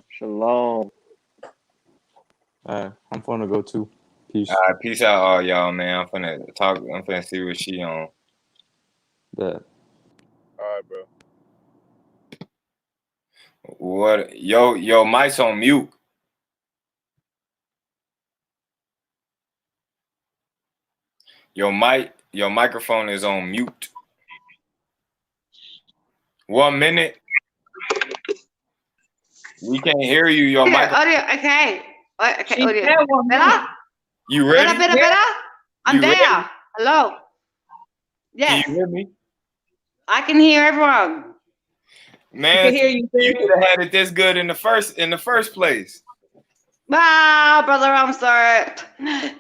Shalom. I'm gonna go too. Peace. All right, peace out, all y'all, man. I'm finna see what she on. Bet. All right, bro. What? Yo, mic's on mute. Your microphone is on mute. 1 minute. We can't hear you. Your microphone. Audio, okay. Okay, audio. Better? You ready? Better? I'm there. Ready? Hello. Yes. Can you hear me? I can hear everyone. Man, you could have had it this good in the first place. Wow, brother, I'm sorry.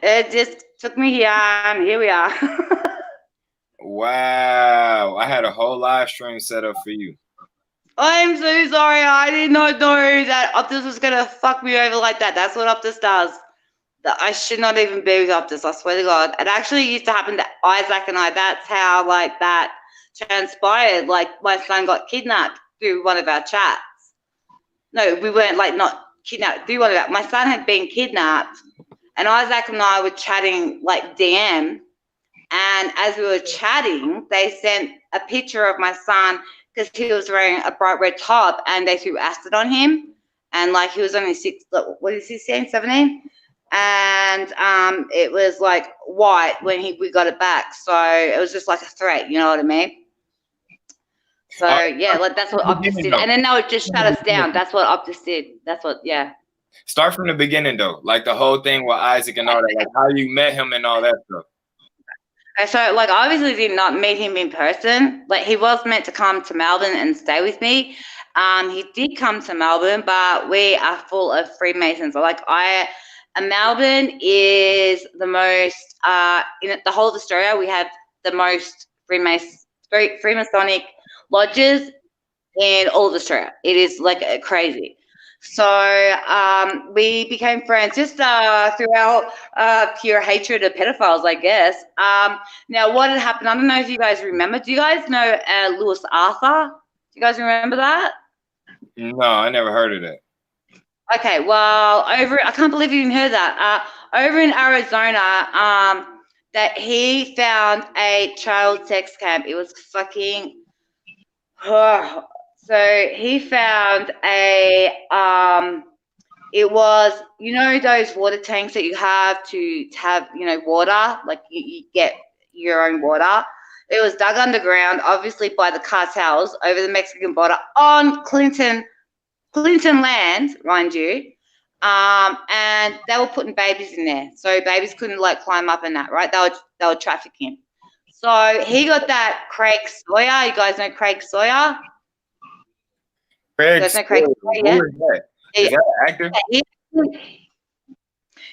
It just took me here, and here we are. Wow, I had a whole live stream set up for you. I'm so sorry. I did not know that Optus was gonna fuck me over like that. That's what Optus does. I should not even be with Optus. I swear to God. It actually used to happen to Isaac and I. That's how like that transpired. Like my son got kidnapped through one of our chats. No, we weren't like not kidnapped through one of our. My son had been kidnapped, and Isaac and I were chatting like DM. And as we were chatting, they sent a picture of my son because he was wearing a bright red top, and they threw acid on him. And like he was only 17? And it was like white when we got it back. So it was just like a threat, you know what I mean? So yeah, like that's what Optus did. And then they would just shut us down. That's what Optus did. That's what, yeah. Start from the beginning though, like the whole thing with Isaac and all that, like how you met him and all that stuff. So like I obviously did not meet him in person. Like he was meant to come to Melbourne and stay with me. He did come to Melbourne, but we are full of Freemasons. Like Melbourne is the most in the whole of Australia. We have the most Freemasonic lodges in all of Australia. It is like crazy. So we became friends just through our pure hatred of pedophiles, I guess. Now, what had happened, I don't know if you guys remember. Do you guys know Lewis Arthur? Do you guys remember that? No, I never heard of that. Okay, well, I can't believe you even heard that. Over in Arizona, that he found a child sex camp. It was fucking... So he found it was, you know, those water tanks that you have to have, you know, water, like you get your own water. It was dug underground, obviously by the cartels over the Mexican border on Clinton land, mind you. And they were putting babies in there. So babies couldn't like climb up and that, right? They were trafficking. So he got that Craig Sawyer. You guys know Craig Sawyer? Craig Sawyer, yeah. Is that an actor?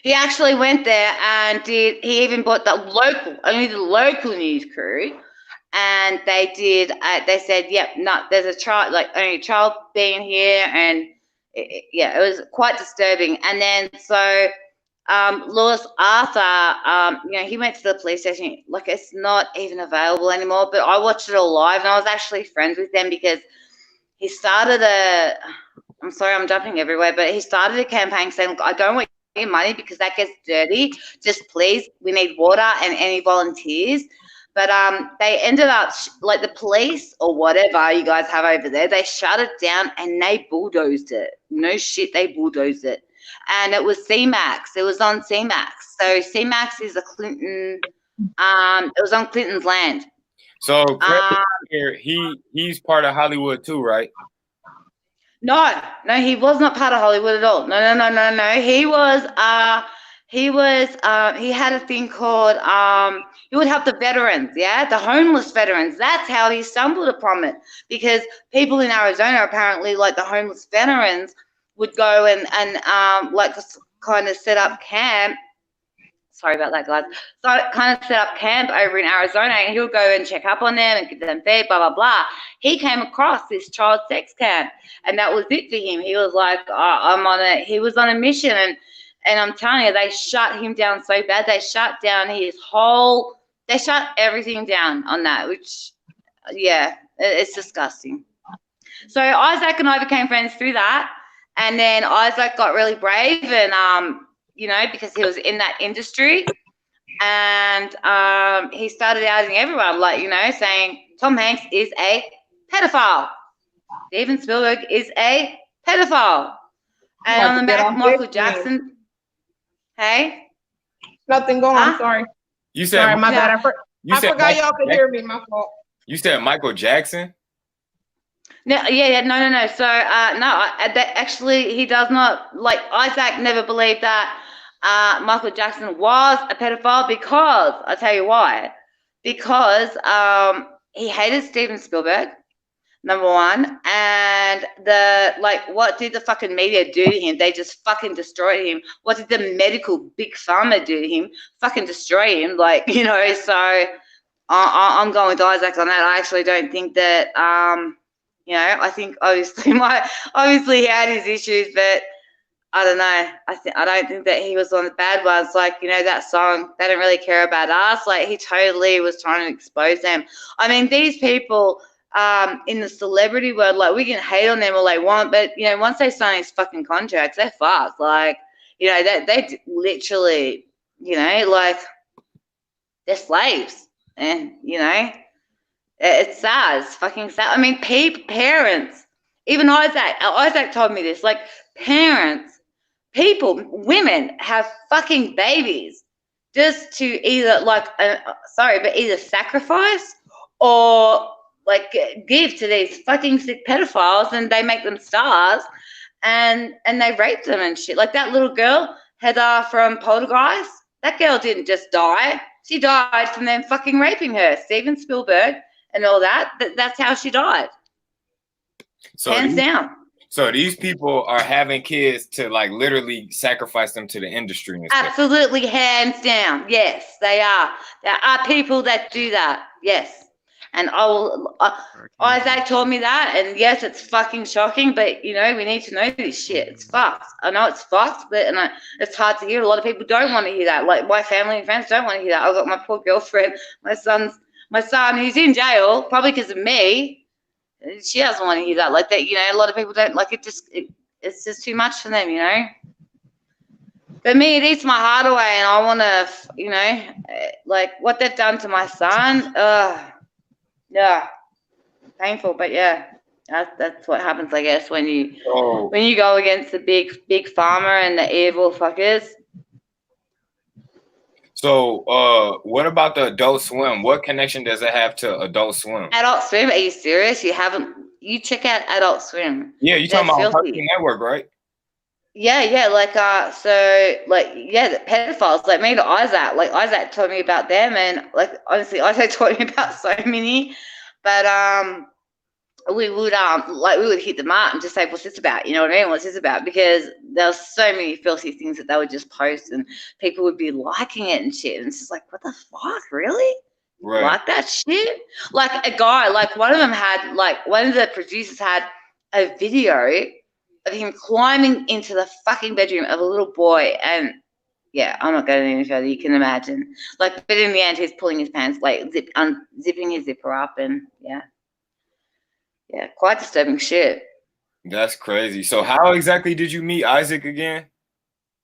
He actually went there and he even bought only the local news crew, and they did. They said, "Yep, no, there's a child, like only a child being here," and it was quite disturbing. And then so Lewis Arthur, you know, he went to the police station. Like it's not even available anymore. But I watched it all live, and I was actually friends with them because he started I'm sorry, I'm jumping everywhere, but he started a campaign saying, "Look, I don't want your money because that gets dirty. Just please, we need water and any volunteers." But they ended up, like the police or whatever you guys have over there, they shut it down and they bulldozed it. No shit, they bulldozed it. And it was CMAX. It was on CMAX. So CMAX is a Clinton, it was on Clinton's land. So he's part of Hollywood too, right? No, he was not part of Hollywood at all. No. He had a thing called, he would help the veterans, the homeless veterans. That's how he stumbled upon it, because people in Arizona, apparently, like the homeless veterans, would go and like kind of set up camp. Sorry about that, guys. So kind of set up camp over in Arizona, and he'll go and check up on them and give them food, blah, blah, blah. He came across this child sex camp, and that was it for him. He was like, he was on a mission, and I'm telling you, they shut him down so bad. They shut down they shut everything down on that, which, yeah, it's disgusting. So Isaac and I became friends through that. And then Isaac got really brave and, you know, because he was in that industry. And he started outing everyone, like, you know, saying Tom Hanks is a pedophile. Steven Spielberg is a pedophile. And on the back, Michael Jackson. Hey? Nothing going on. Huh? Sorry. You said, Sorry, my bad. I forgot Michael y'all could hear me. My fault. You said Michael Jackson? No, no. So, actually, he does not, like, Isaac never believed that Michael Jackson was a pedophile because, I'll tell you why. Because he hated Steven Spielberg, number one, and what did the fucking media do to him? They just fucking destroyed him. What did the medical big pharma do to him? Fucking destroy him, like, you know, so I'm going with Isaac on that. I actually don't think that, you know, I think obviously he had his issues, but I don't know. I don't think that he was one of the bad ones. Like, you know, that song, They Don't Really Care About Us. Like, he totally was trying to expose them. I mean, these people in the celebrity world, like, we can hate on them all they want, but, you know, once they sign these fucking contracts, they're fucked. Like, you know, they literally, you know, like, they're slaves. And, you know, it's sad. It's fucking sad. I mean, parents, even Isaac told me this, like, parents, people, women have fucking babies just to either, like, either sacrifice or, like, give to these fucking sick pedophiles, and they make them stars, and they rape them and shit. Like that little girl, Heather from Poltergeist, that girl didn't just die. She died from them fucking raping her. Steven Spielberg and all that. That's how she died. So hands down. So these people are having kids to, like, literally sacrifice them to the industry and stuff. Absolutely, hands down. Yes, they are. There are people that do that. Yes. And Isaac told me that, and yes, it's fucking shocking, but, you know, we need to know this shit. It's fucked. I know it's fucked, but it's hard to hear. A lot of people don't want to hear that. Like, my family and friends don't want to hear that. I've got my poor girlfriend, my son who's in jail, probably because of me. She doesn't want to hear that. Like, that, you know, a lot of people don't like it. It's just too much for them, you know. But me, it eats my heart away, and I want to, you know, like, what they've done to my son. Yeah, painful, but yeah, that's what happens, I guess, when you go against the big pharma and the evil fuckers. So, what about the Adult Swim? What connection does it have to Adult Swim? Adult Swim? Are you serious? You check out Adult Swim. Yeah, you talking about Cartoon Network, right? Yeah, like, the pedophiles, like me to Isaac. Like, Isaac told me about them, and, like, honestly, Isaac told me about so many, but we would hit them up and just say, what's this about? You know what I mean? What's this about? Because there was so many filthy things that they would just post, and people would be liking it and shit, and it's just like, what the fuck, really? Right. Like that shit? Like, a guy, like, one of the producers had a video of him climbing into the fucking bedroom of a little boy, and yeah, I'm not going any further. You can imagine. Like, but in the end, he's pulling his pants, like, unzipping his zipper up, and yeah, quite disturbing shit. That's crazy. So, how exactly did you meet Isaac again?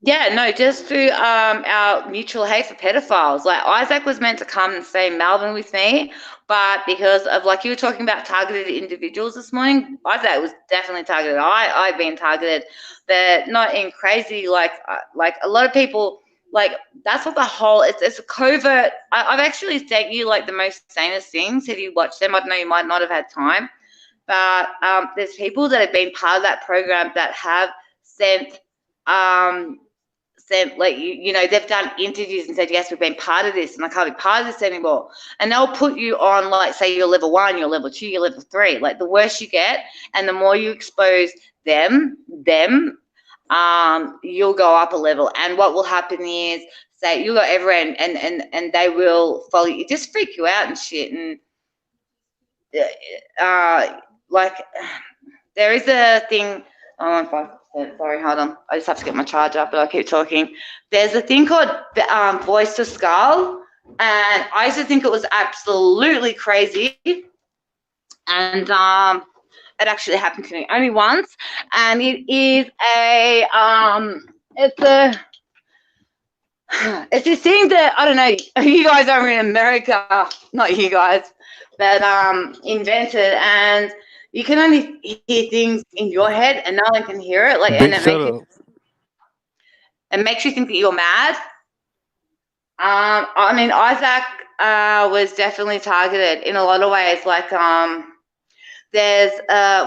Yeah, no, just through our mutual hate for pedophiles. Like, Isaac was meant to come and stay in Melbourne with me, but because of, like, you were talking about targeted individuals this morning, Isaac was definitely targeted. I've been targeted, but not in crazy, like a lot of people, like, that's what the whole, it's a covert. I've actually sent you, like, the most sanest things. Have you watched them? I know you might not have had time, but there's people that have been part of that program that have sent, like, you know, they've done interviews and said, yes, we've been part of this, and I can't be part of this anymore. And they'll put you on, like, say you're level 1, you're level 2, you're level 3. Like, the worse you get and the more you expose them, you'll go up a level. And what will happen is, say, you'll go everywhere, and they will follow you, just freak you out and shit. And like, there is a thing. Oh, 5%. Sorry, hold on. I just have to get my charger, but I'll keep talking. There's a thing called Voice to Skull, and I used to think it was absolutely crazy. And It actually happened to me only once, and it is it's this thing that I don't know. You guys over in America, not you guys, but invented, and you can only hear things in your head, and no one can hear it. Like, and Big shut up. it makes you think that you're mad. I mean, Isaac was definitely targeted in a lot of ways. Like, there's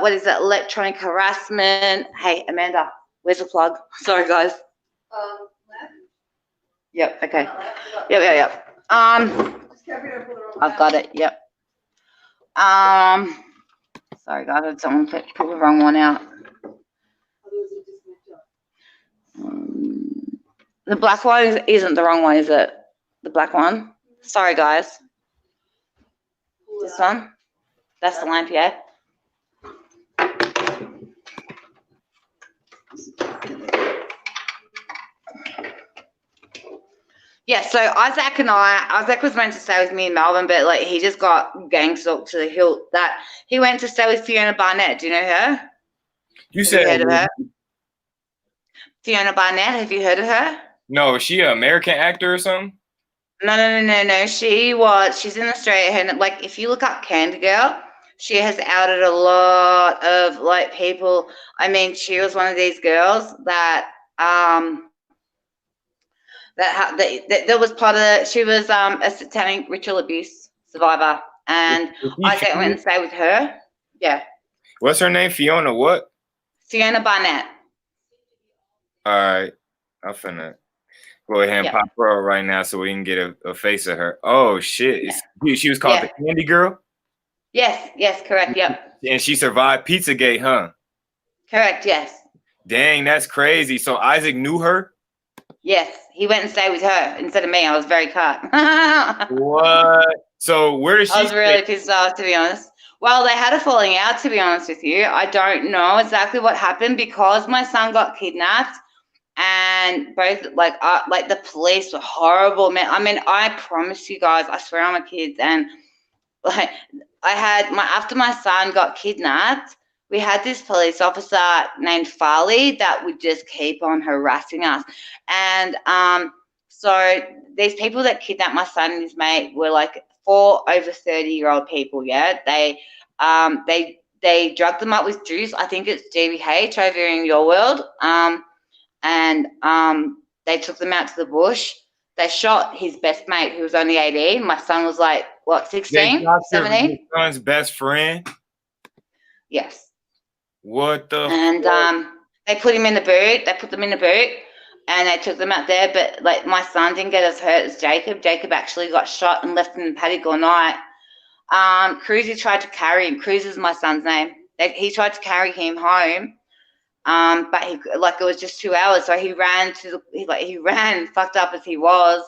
what is it? Electronic harassment. Hey, Amanda, where's the plug? Sorry, guys. Yep. Okay. Yep. I've got it. Yep. Sorry, guys. Someone put the wrong one out. The black one isn't the wrong one, is it? The black one. Sorry, guys. This one. That's the lamp, yeah. Yeah, so Isaac was meant to stay with me in Melbourne, but like he just got gang stalked to the hilt. That he went to stay with Fiona Barnett. Do you know her? You Have you heard said of her? Fiona Barnett. Have you heard of her? no. Is she an American actor or something? No. She's in Australia, and like if you look up Candy Girl, she has outed a lot of like people. I mean, she was one of these girls that that was part of. She was a satanic ritual abuse survivor, and Isaac went and stayed with her. Yeah, What's her name? Fiona what? Fiona Barnett. All right, I'm finna go ahead and Yeah. pop her up right now so we can get a face of her. Oh shit! She was called Yeah. the Candy Girl, Yes, correct. Yep, and she survived Pizzagate, huh? correct. Yes. Dang, that's crazy. So Isaac knew her. Yes, he went and stayed with her instead of me. I was very cut. What? So where is she? I was really pissed off, to be honest. Well, they had a falling out, to be honest with you. I don't know exactly what happened because my son got kidnapped, and both like the police were horrible, man. I mean, I promise you guys, I swear on my kids, and like I had after my son got kidnapped, we had this police officer named Farley that would just keep on harassing us. And so these people that kidnapped my son and his mate were like 4 over 30-year-old people, yeah? They drugged them up with juice. I think it's GBH over in your world. And they took them out to the bush. They shot his best mate, who was only 18. My son was like, what, 16, 17? Your son's best friend. Yes. What the? And they put him in the boot. They put them in the boot, and they took them out there. But like my son didn't get as hurt as Jacob. Jacob actually got shot and left in the paddock all night. Cruzy tried to carry him. Cruz is my son's name. He tried to carry him home, but it was just 2 hours. So he ran he ran fucked up as he was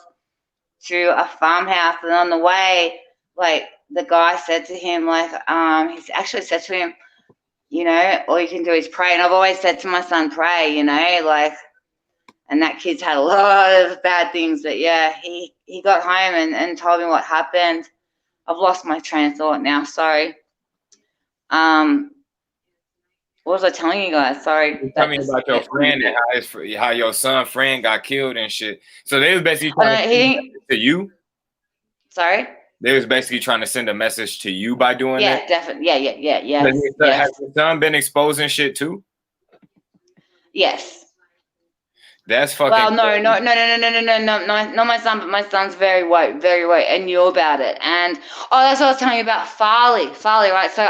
to a farmhouse, and on the way, like the guy said to him, he actually said to him, you know, all you can do is pray. And I've always said to my son, pray, you know, like, and that kid's had a lot of bad things. But yeah, he got home and told me what happened. I've lost my train of thought now. Sorry. What was I telling you guys? Sorry. Tell me about your friend and how your son friend got killed and shit. So they was basically trying to you. Sorry. They was basically trying to send a message to you by doing that. Yeah, definitely. Yeah. Has your son been exposing shit too? Yes. That's fucking. Well, no, not my son, but my son's very woke, and knew about it. And that's what I was telling you about Farley, right? So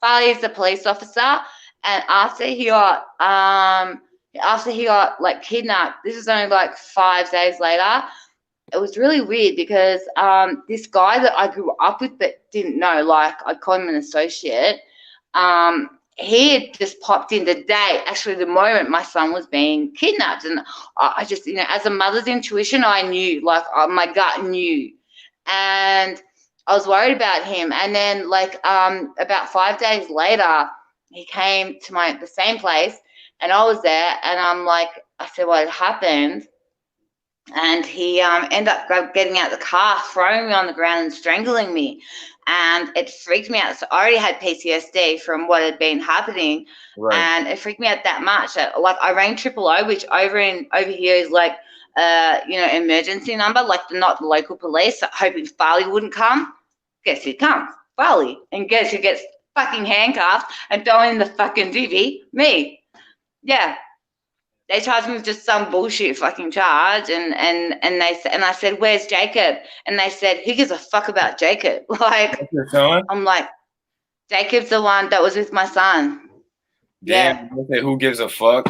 Farley is the police officer, and after he got like kidnapped, this was only like 5 days later. It was really weird because this guy that I grew up with but didn't know, like I called him an associate, he had just popped in the day, actually the moment my son was being kidnapped. And I just, you know, as a mother's intuition, I knew, like my gut knew. And I was worried about him. And then like about 5 days later, he came to the same place and I was there and I'm like, I said, what had happened? and he ended up getting out the car, throwing me on the ground and strangling me. And it freaked me out. So I already had PTSD from what had been happening. Right. And it freaked me out that much that, like, I rang 000, which over here is like emergency number, like not the local police, hoping Farley wouldn't come. Guess who comes? Farley. And guess who gets fucking handcuffed and thrown in the fucking divvy? Me. Yeah. They charged me with just some bullshit fucking charge, and I said, "Where's Jacob?" And they said, "Who gives a fuck about Jacob?" Like, That's your son? I'm like, Jacob's the one that was with my son. Damn, they said, who gives a fuck?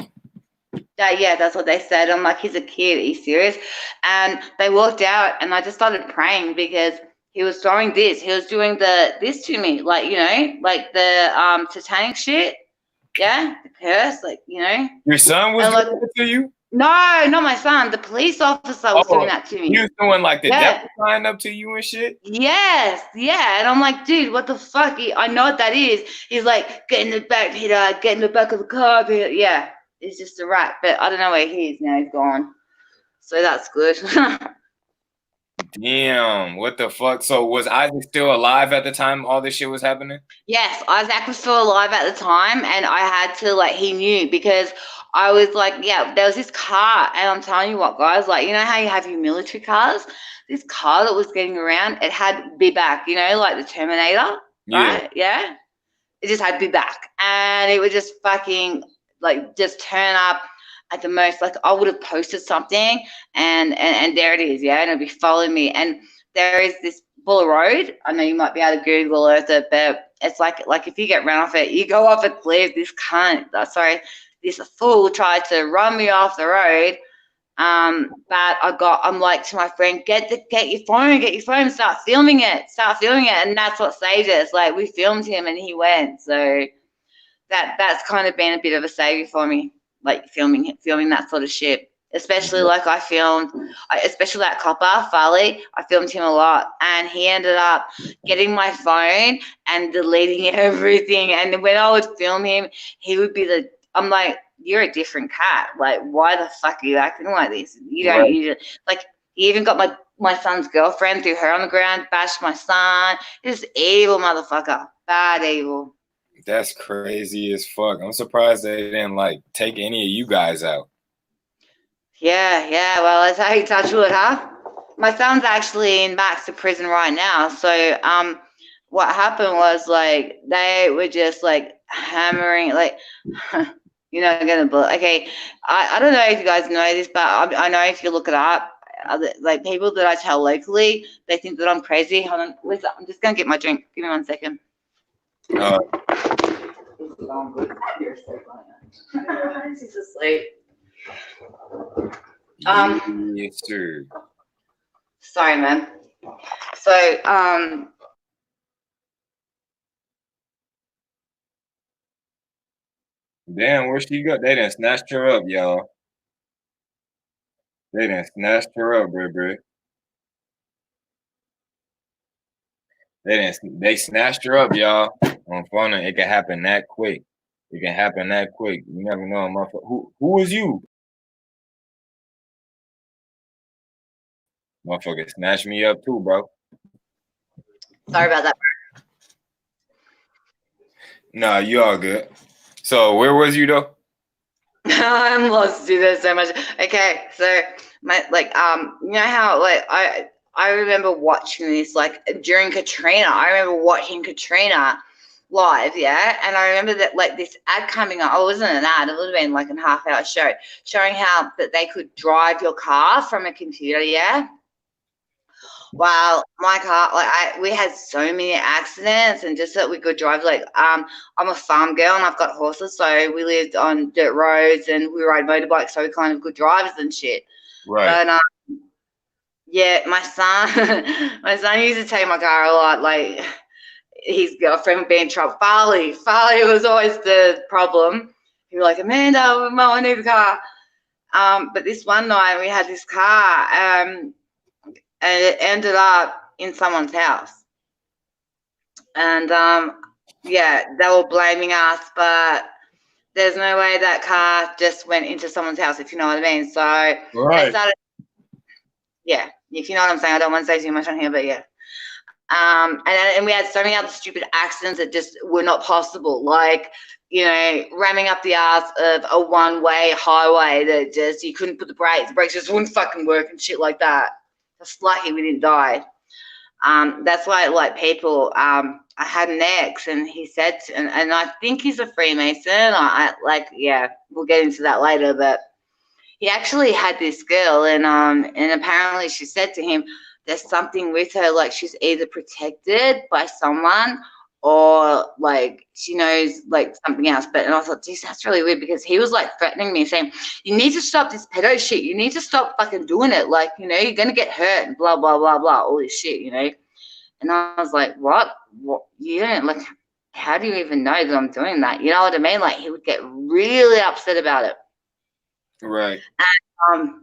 Yeah, that's what they said. I'm like, he's a kid. Are you serious? And they walked out, and I just started praying because he was throwing this. He was doing this to me, like, like the satanic shit. Yeah, the curse, like, Your son was like, doing it to you? No, not my son. The police officer was doing that to me. He was doing like the devil sign up to you and shit? Yes, yeah. And I'm like, dude, what the fuck? I know what that is. He's like, get in the back, Peter. Get in the back of the car, Peter. Yeah, it's just a rat. But I don't know where he is now. He's gone. So that's good. Damn, what the fuck? So was Isaac still alive at the time all this shit was happening? Yes, Isaac was still alive at the time, and I had to, like, he knew because I was like, yeah, there was this car, and I'm telling you what, guys, like, you know how you have your military cars? This car that was getting around, it had be back, like the Terminator, right? Yeah. It just had be back, and it would just fucking, like, just turn up at the most. Like, I would have posted something, and there it is, yeah, and it'd be following me. And there is this Buller Road. I know you might be able to Google Earth it, but it's like if you get run off it, you go off a cliff. This fool tried to run me off the road. But I'm like to my friend, get your phone, start filming it. And that's what saved us. Like, we filmed him and he went. So that's kind of been a bit of a savior for me, like filming that sort of shit. Especially like especially that copper, Farley, I filmed him a lot, and he ended up getting my phone and deleting everything. And when I would film him, he would be I'm like, you're a different cat. Like, why the fuck are you acting like this? You don't usually, like, he even got my son's girlfriend, threw her on the ground, bashed my son. This evil motherfucker, bad evil. That's crazy as fuck. I'm surprised they didn't, like, take any of you guys out. Yeah. Well, that's how you touch wood, huh? My son's actually in Baxter prison right now. So, what happened was, like, they were just, like, hammering, like, you're not gonna believe. Okay, I don't know if you guys know this, but I know if you look it up, like, people that I tell locally, they think that I'm crazy. Hold on, Lisa, I'm just gonna get my drink. Give me 1 second. She's asleep. Yes, sir. Sorry, man. So, damn, where she go? They done snatched her up, y'all. They done snatched her up, bro. They snatched her up, y'all. On phone, it can happen that quick. You never know, motherfucker. Who is you? Motherfucker snatched me up too, bro. sorry about that. Nah, you all good. So where was you though? I'm lost, dude. There's so much. Okay, so you know how, like, I remember watching this, like, during Katrina. I remember watching Katrina live, yeah, and I remember that, like, this ad coming up. It wasn't an ad. It would have been like a half-hour show showing how that they could drive your car from a computer, yeah. Wow, my car, like, we had so many accidents, and just that we could drive, like, I'm a farm girl and I've got horses, so we lived on dirt roads and we ride motorbikes, so we kind of good drivers and shit. Right. But yeah, my son used to take my car a lot. Like, his girlfriend would be in trouble. Farley was always the problem. He'd be like, Amanda, I need the car. But this one night we had this car, and it ended up in someone's house. And yeah, they were blaming us, but there's no way that car just went into someone's house, if you know what I mean. So Right. Yeah, if you know what I'm saying. I don't want to say too much on here, but yeah. And we had so many other stupid accidents that just were not possible, like, you know, ramming up the ass of a one-way highway that just you couldn't put the brakes just wouldn't fucking work and shit like that. Just lucky we didn't die. That's why, like, people, I had an ex, and he said, and I think he's a Freemason. Yeah, we'll get into that later, but he actually had this girl, and apparently she said to him, there's something with her, like she's either protected by someone or like she knows like something else. And I thought, geez, that's really weird, because he was like threatening me, saying, you need to stop this pedo shit. You need to stop fucking doing it. Like, you know, you're going to get hurt and blah, blah, blah, blah, all this shit, you know. And I was like, what? You don't, like, how do you even know that I'm doing that? You know what I mean? Like, he would get really upset about it. Right. And,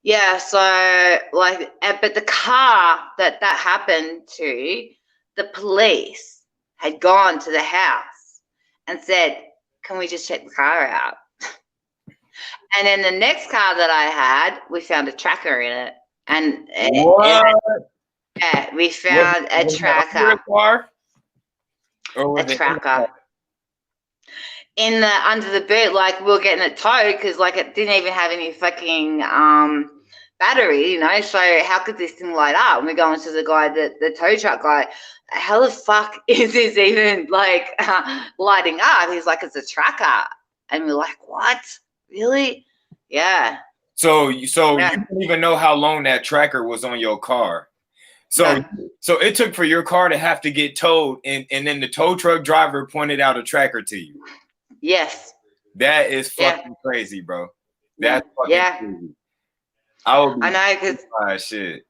yeah, so, like, but the car that happened to, the police had gone to the house and said, can we just check the car out? And then the next car that I had, we found a tracker in it. And yeah, we found a tracker. Or A tracker. In the under the boot, like we were getting it towed, because like it didn't even have any fucking battery, you know. So how could this thing light up? And we're going to the guy, the tow truck guy. How the fuck is this even like lighting up? He's like, it's a tracker, and we're like, what? Really? Yeah. So you didn't even know how long that tracker was on your car. So it took for your car to have to get towed, and then the tow truck driver pointed out a tracker to you. Yes. That is fucking crazy, bro. That's fucking crazy. I know, because shit.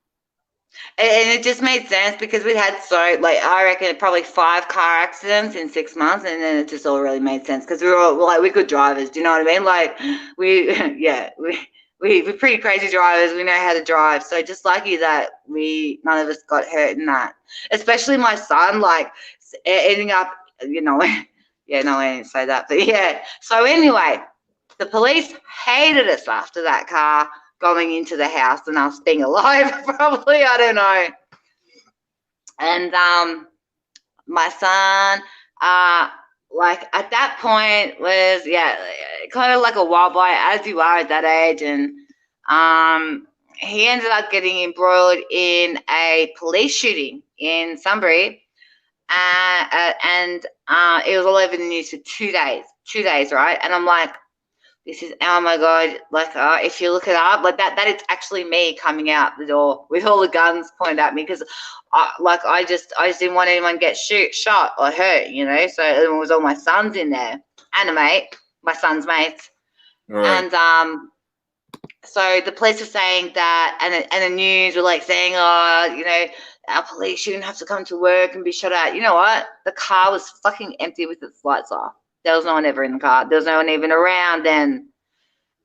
And it just made sense, because we had I reckon probably 5 car accidents in 6 months, and then it just all really made sense, because we were all like, we're good drivers. Do you know what I mean? Like we're pretty crazy drivers. We know how to drive. So just lucky that none of us got hurt in that. Especially my son, like ending up, you know. Yeah, no, I didn't say that, but yeah. So anyway, the police hated us after that car going into the house and us being alive, probably, I don't know. And my son, like at that point was, kind of like a wild boy, as you are at that age. And he ended up getting embroiled in a police shooting in Sunbury. And it was all over the news for 2 days, right? And I'm like, this is, oh my God, like, if you look it up, like that is actually me coming out the door with all the guns pointed at me, because I just didn't want anyone to get shot or hurt, you know. So it was all my sons in there and a mate, my son's mates. Right. And so the police were saying that, and the news were like saying, oh, you know, our police shouldn't have to come to work and be shot at. You know what? The car was fucking empty with its lights off. There was no one ever in the car. There was no one even around then.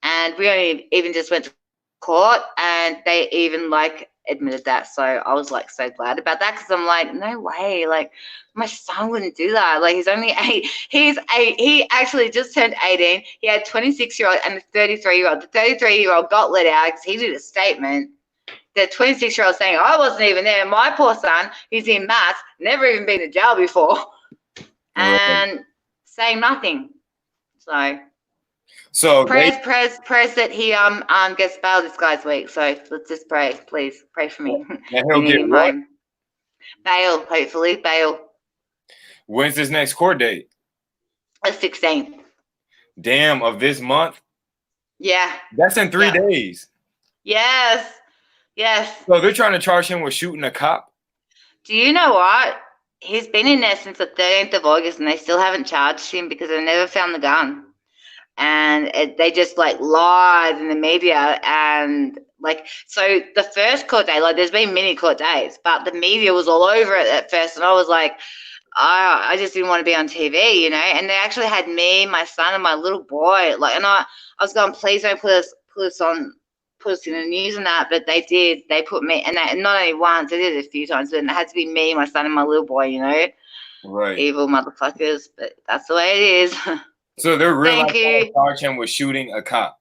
And we only even just went to court, and they even like admitted that. So I was like so glad about that, because I'm like, no way, like my son wouldn't do that. Like, he's only 8. He's 8. He actually just turned 18. He had 26-year-old and a 33-year-old. The 33-year-old got let out because he did a statement. The 26-year-old saying, I wasn't even there. My poor son, he's in maths, never even been to jail before, and saying nothing. So prayers that he gets bail this guy's week. So let's just pray, please pray for me. And he'll get what? Bail, hopefully bail. When's his next court date? The 16th. Damn, of this month? Yeah. That's in 3 days. Yes. So they're trying to charge him with shooting a cop? Do you know what? He's been in there since the 13th of August, and they still haven't charged him because they never found the gun. And they just like lied in the media, and like, so the first court day, like there's been many court days, but the media was all over it at first, and I was like, I just didn't want to be on TV, you know. And they actually had me, my son, and my little boy, like, and I was going, please don't put us in the news and that, but they did. They put me, and not only once, they did it a few times, but it had to be me, my son, and my little boy, you know. Right. Evil motherfuckers, but that's the way it is. So they're really trying to charge him with shooting a cop.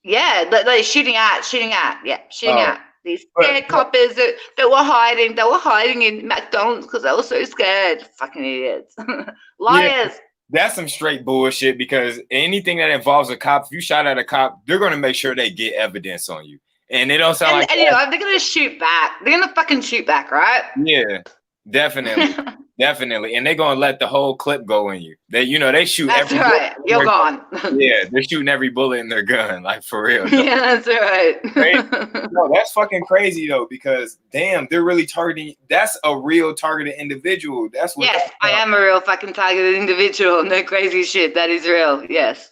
Yeah, like shooting at Oh, these but, scared coppers that were hiding. They were hiding in McDonald's because they were so scared. Fucking idiots, yeah, liars. that's some straight bullshit because anything that involves a cop, if you shot at a cop, they're gonna make sure they get evidence on you. And it don't sound like And you know they're gonna shoot back. They're gonna fucking shoot back, right? yeah, definitely. Definitely. And they're gonna let the whole clip go in you. They shoot That's every right. bullet in You're their gone. yeah, they're shooting every bullet in their gun, like for real. Yeah, that's right. No, that's fucking crazy though, because damn, they're really targeting. That's a real targeted individual. That's what. Yes, I am a real fucking targeted individual. No crazy shit. That is real. Yes.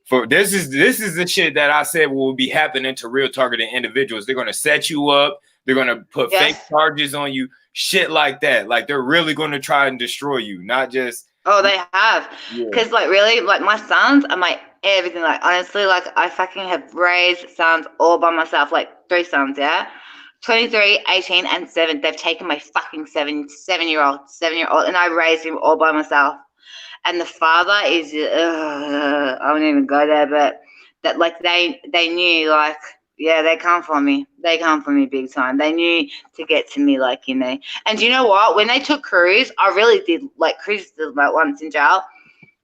For this is the shit that I said will be happening to real targeted individuals. They're gonna set you up. They're gonna put fake charges on you, shit like that. Like they're really gonna try and destroy you, not just. Oh, they have. Because like really, like my sons are my everything. Like honestly, like I fucking have raised sons all by myself. Like 3 sons, yeah. 23, 18, and 7. They've taken my fucking seven-year-old, and I raised him all by myself. And the father is, I won't even go there, but that like they knew like, yeah, they come for me. They come for me big time. They knew to get to me, like, you know. And you know what? When they took Cruz, I really did, like, Cruz did about once in jail.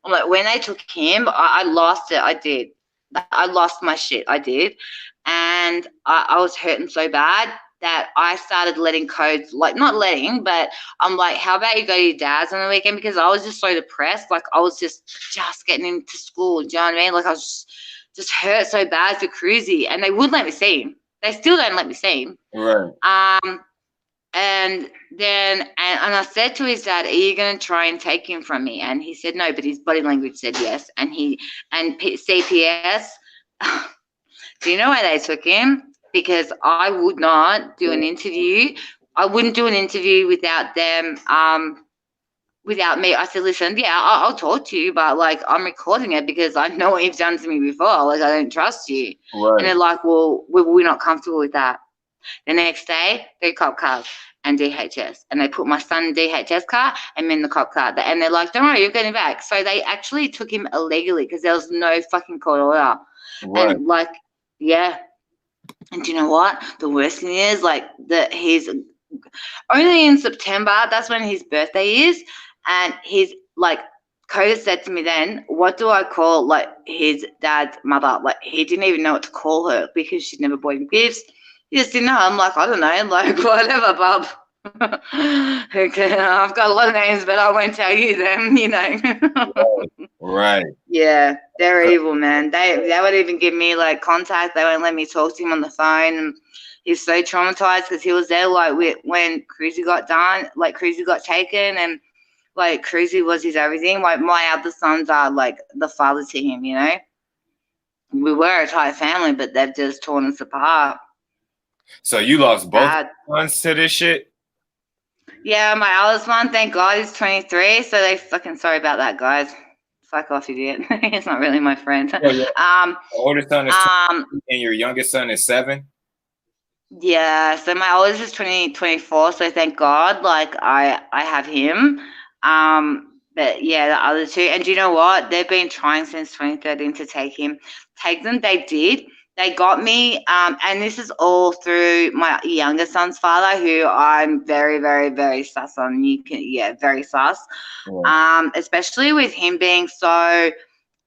I'm like, when they took him, I lost it. I did. I lost my shit. I did. And I was hurting so bad that I started letting codes, like not letting, but I'm like, how about you go to your dad's on the weekend? Because I was just so depressed. Like I was just getting into school. Do you know what I mean? Like I was just hurt so bad for Cruzy, and they wouldn't let me see him. They still don't let me see him. Right. And then and I said to his dad, are you going to try and take him from me? And he said no, but his body language said yes. And CPS, do you know why they took him? Because I would not do an interview. I wouldn't do an interview without them, without me. I said, listen, yeah, I'll talk to you, but like I'm recording it because I know what you've done to me before. Like I don't trust you. Right. And they're like, well, we're not comfortable with that. The next day, 3 cop cars and DHS. And they put my son in DHS car and me in the cop car. And they're like, don't worry, you're getting back. So they actually took him illegally because there was no fucking court order. Right. And like, yeah. And do you know what? The worst thing is like that he's only in September. That's when his birthday is. And he's like, Coda said to me then, what do I call like his dad's mother? Like he didn't even know what to call her because she'd never bought him gifts. He just didn't know. I'm like, I don't know, like whatever, bub. Okay, I've got a lot of names, but I won't tell you them, you know. Right. Yeah, they're evil, man. They would even give me like contact. They won't let me talk to him on the phone. And he's so traumatized because he was there like when Cruzy got done, like Cruzy got taken, and like Cruzy was his everything. Like my other sons are like the father to him, you know. We were a tight family, but they've just torn us apart. So you lost both sons to this shit? Yeah, my eldest one, thank God, is 23. So they fucking sorry about that, guys. Fuck off, idiot. He's not really my friend. Yeah. The oldest son is 20, and your youngest son is 7? Yeah, so my oldest is 24, so thank God, like I have him. But yeah, the other 2, and do you know what? They've been trying since 2013 to take them. They did. They got me, and this is all through my younger son's father, who I'm very, very, very sus on. Very sus. Yeah. Especially with him being so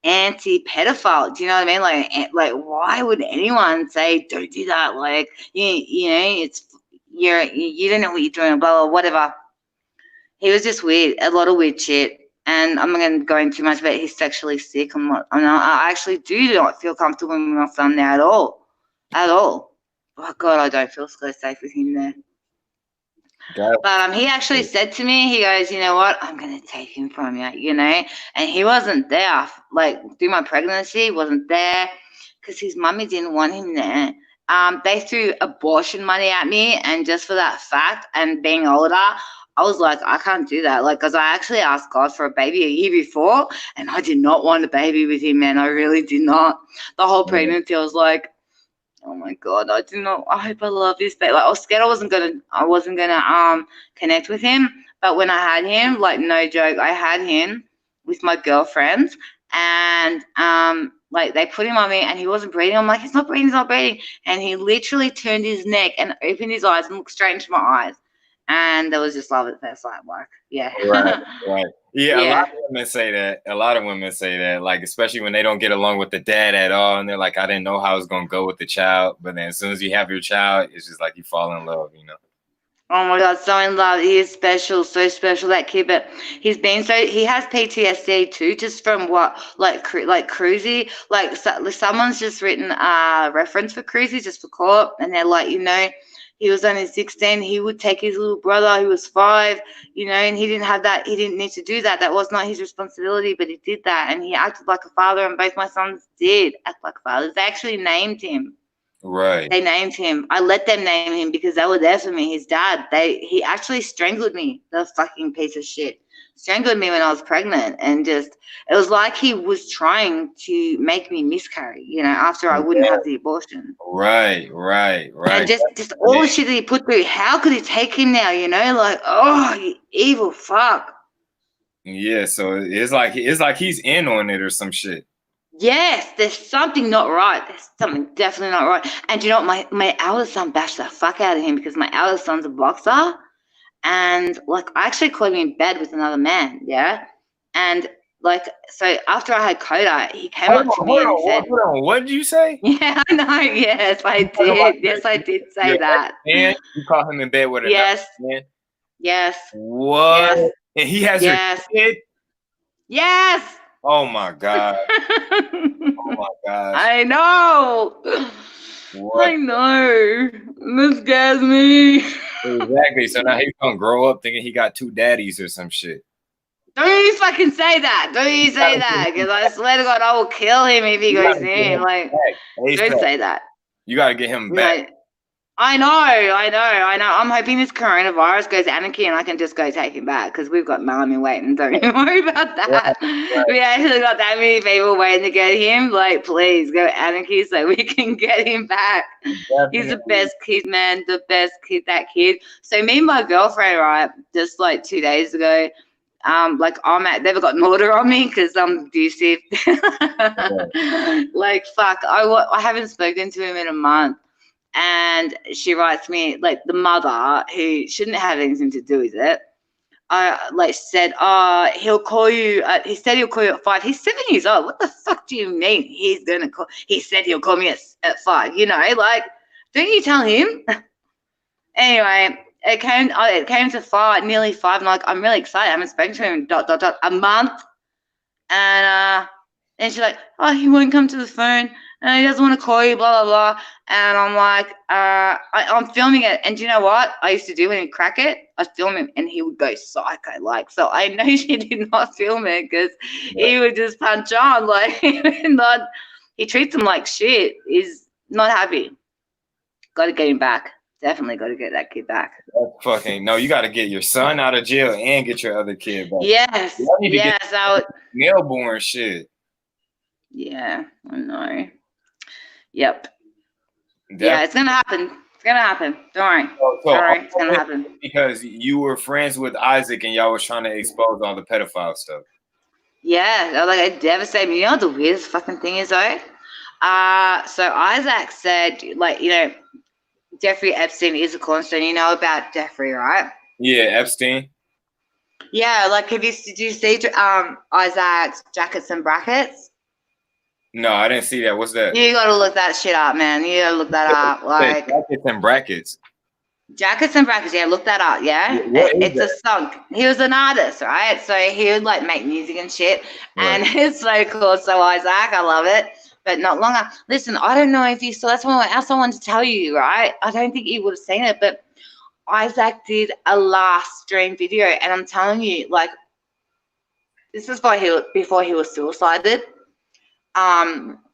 anti-pedophile. Do you know what I mean? Like why would anyone say don't do that? Like you know, you don't know what you're doing, blah blah whatever. He was just weird, a lot of weird shit. And I'm not going to go into too much about he's sexually sick. I actually do not feel comfortable with my son there at all. At all. Oh, God, I don't feel so safe with him there. But he actually said to me, he goes, you know what, I'm going to take him from you, you know. And he wasn't there. Like, through my pregnancy, he wasn't there because his mummy didn't want him there. They threw abortion money at me, and just for that fact and being older, I was like, I can't do that. Like, because I actually asked God for a baby a year before, and I did not want a baby with him, man. I really did not. The whole pregnancy, I was like, oh my God, I hope I love this baby. Like, I was scared I wasn't gonna connect with him. But when I had him, like, no joke, I had him with my girlfriends, and Like they put him on me and he wasn't breathing. I'm like, he's not breathing, he's not breathing. And he literally turned his neck and opened his eyes and looked straight into my eyes. And there was just love at first sight, like, yeah. Right. Yeah, a Yeah. lot of women say that. A lot of women say that, like, especially when they don't get along with the dad at all. And they're like, I didn't know how I was going to go with the child. But then as soon as you have your child, it's just like you fall in love, you know? Oh my God, so in love. He is special, so special, that kid. But he has PTSD too, just from what, like Cruzy. Like someone's just written a reference for Cruzy just for court. And they're like, he was only 16. He would take his little brother who was 5, and he didn't have that. He didn't need to do that. That was not his responsibility, but he did that. And he acted like a father, and both my sons did act like fathers. They actually named him. Right. They named him. I let them name him because they were there for me. His dad. He actually strangled me. The fucking piece of shit. Strangled me when I was pregnant, and it was like he was trying to make me miscarry, after I wouldn't have the abortion. Right. And just all the shit that he put through. How could he take him now? Like, oh, you evil fuck. Yeah, so it's like he's in on it or some shit. Yes, there's something not right. There's something definitely not right. And you know what? My eldest son bashed the fuck out of him because my eldest son's a boxer. And, like, I actually caught him in bed with another man, yeah? And, like, so after I had Coda, he came up to me and said... Hold on, what did you say? Yeah, I know, yes, I did. Yes, I did say that. And you caught him in bed with another man? Yes. What? Yes. And he has your kid? Yes! Oh, my God. Oh, my gosh. I know. What? I know. This scares me. Exactly. So now he's gonna grow up thinking he got 2 daddies or some shit. Don't you fucking say that. Don't you say that. Because I swear to God, I will kill him if he goes in. Like, don't say that. You gotta get him back. I know. I'm hoping this coronavirus goes anarchy and I can just go take him back because we've got Melanie waiting. Don't you worry about that. Right. We actually got that many people waiting to get him. Like, please go anarchy so we can get him back. Definitely. He's the best kid, man. The best kid, that kid. So me and my girlfriend, right, just like 2 days ago, they've got an order on me because I'm abusive. Like, fuck, I haven't spoken to him in a month. And she writes me, like, the mother, who shouldn't have anything to do with it, said, he'll call you, he said he'll call you at 5. He's 7 years old. What the fuck do you mean he's going to call? He said he'll call me at 5, like, don't you tell him? Anyway, it came to 5, nearly 5, and, like, I'm really excited. I haven't spoken to him in a month. And she's like, oh, he won't come to the phone. And he doesn't want to call you, blah, blah, blah. And I'm like, I'm filming it. And do you know what I used to do when he'd crack it? I'd film him and he would go psycho. Like, so I know she did not film it because he would just punch on. Like, he treats him like shit. He's not happy. Got to get him back. Definitely got to get that kid back. No, you got to get your son out of jail and get your other kid back. Yes. Nail-born shit. Yeah, I know. Yep. Definitely. Yeah, it's gonna happen. It's gonna happen. Don't worry. It's gonna happen. Because you were friends with Isaac and y'all was trying to expose all the pedophile stuff. Yeah, like, it devastated me. You know what the weirdest fucking thing is though? So Isaac said, like, Jeffrey Epstein is a cornerstone. You know about Jeffrey, right? Yeah, Epstein. Yeah, like, did you see Isaac's Jackets and Brackets? No, I didn't see that. What's that? You gotta look that shit up, man. You gotta look that up. Like, Jackets and Brackets. Jackets and Brackets, yeah, look that up, yeah? It's a song. He was an artist, right? So he would, like, make music and shit. Right. And it's so cool. So Isaac, I love it. But not long after. Listen, I don't know if you saw, that's what else I wanted to tell you, right? I don't think you would have seen it, but Isaac did a last stream video, and I'm telling you, like, this is before he was suicided.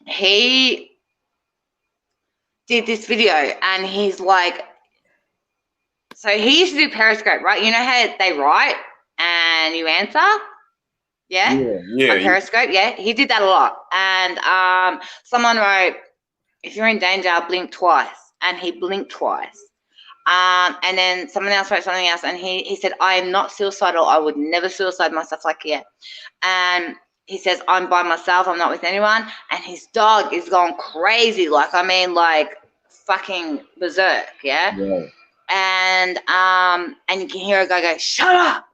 He did this video, and he's like, so he used to do Periscope, right? You know how they write and you answer? Yeah. On Periscope, yeah. He did that a lot. And someone wrote, if you're in danger, blink twice. And he blinked twice. And then someone else wrote something else, and he said, I am not suicidal. I would never suicide myself, like, yeah. And he says, I'm by myself, I'm not with anyone, and his dog is going crazy, like fucking berserk, yeah. And you can hear a guy go, shut up.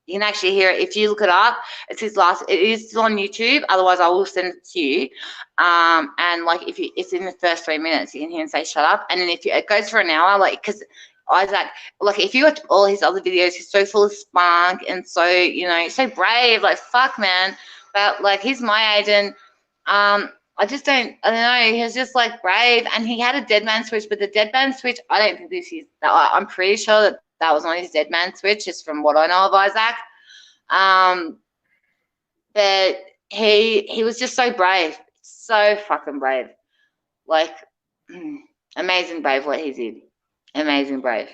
You can actually hear it if you look it up. It's his last. It is still on YouTube. Otherwise, I will send it to you. And like it's in the first 3 minutes, you can hear him say "shut up," and then it goes for an hour, like because Isaac, like if you watch all his other videos, he's so full of spunk and so so brave. Like fuck, man. But like he's my age, and I don't know. He's just like brave, and he had a dead man switch, but the dead man switch, I don't think this is. I'm pretty sure that was on his dead man switch, just from what I know of Isaac. But he was just so brave, so fucking brave, like amazing brave what he did, amazing brave.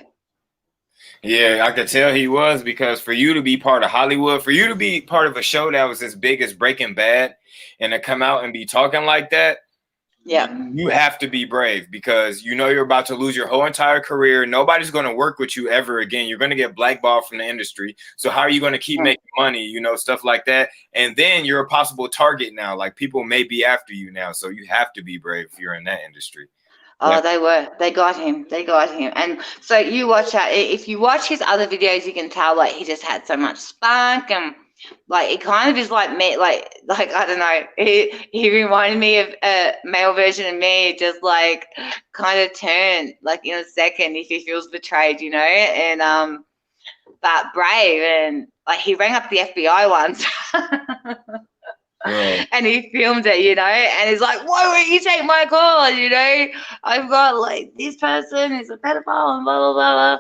Yeah, I could tell he was, because for you to be part of Hollywood, for you to be part of a show that was as big as Breaking Bad, and to come out and be talking like that, yeah, you have to be brave, because you're about to lose your whole entire career. Nobody's going to work with you ever again. You're going to get blackballed from the industry. So how are you going to keep making money? Stuff like that. And then you're a possible target now. Like people may be after you now. So you have to be brave if you're in that industry. Oh, Yeah. they got him. And so you watch that. If you watch his other videos, you can tell like he just had so much spunk, and like it kind of is like me, like I don't know. He reminded me of a male version of me, just like kind of turned like in a second if he feels betrayed, and but brave, and like he rang up the FBI once. Right. And he filmed it, and he's like, why won't you take my call? I've got like this person is a pedophile and blah, blah, blah, blah.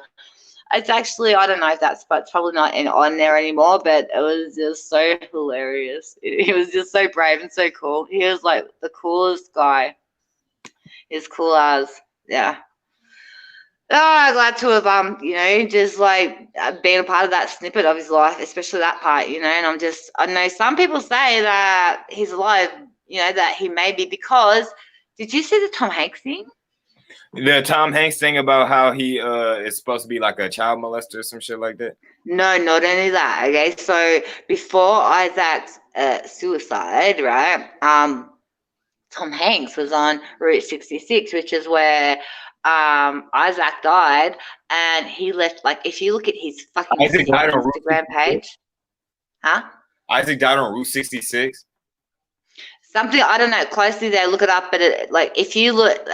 It's actually, I don't know if that's, but it's probably not on there anymore, but it was just so hilarious. He was just so brave and so cool. He was like the coolest guy. As cool as, yeah. Oh, glad to have, just like been a part of that snippet of his life, especially that part, and I know some people say that he's alive, that he may be, because did you see the Tom Hanks thing? The Tom Hanks thing about how he is supposed to be like a child molester or some shit like that? No, not only that. Okay, so before Isaac's suicide, right? Tom Hanks was on Route 66, which is where Isaac died, and he left, like, if you look at his fucking Instagram page. Huh? Isaac died on Route 66? Something, I don't know, closely there, look it up, but if you look,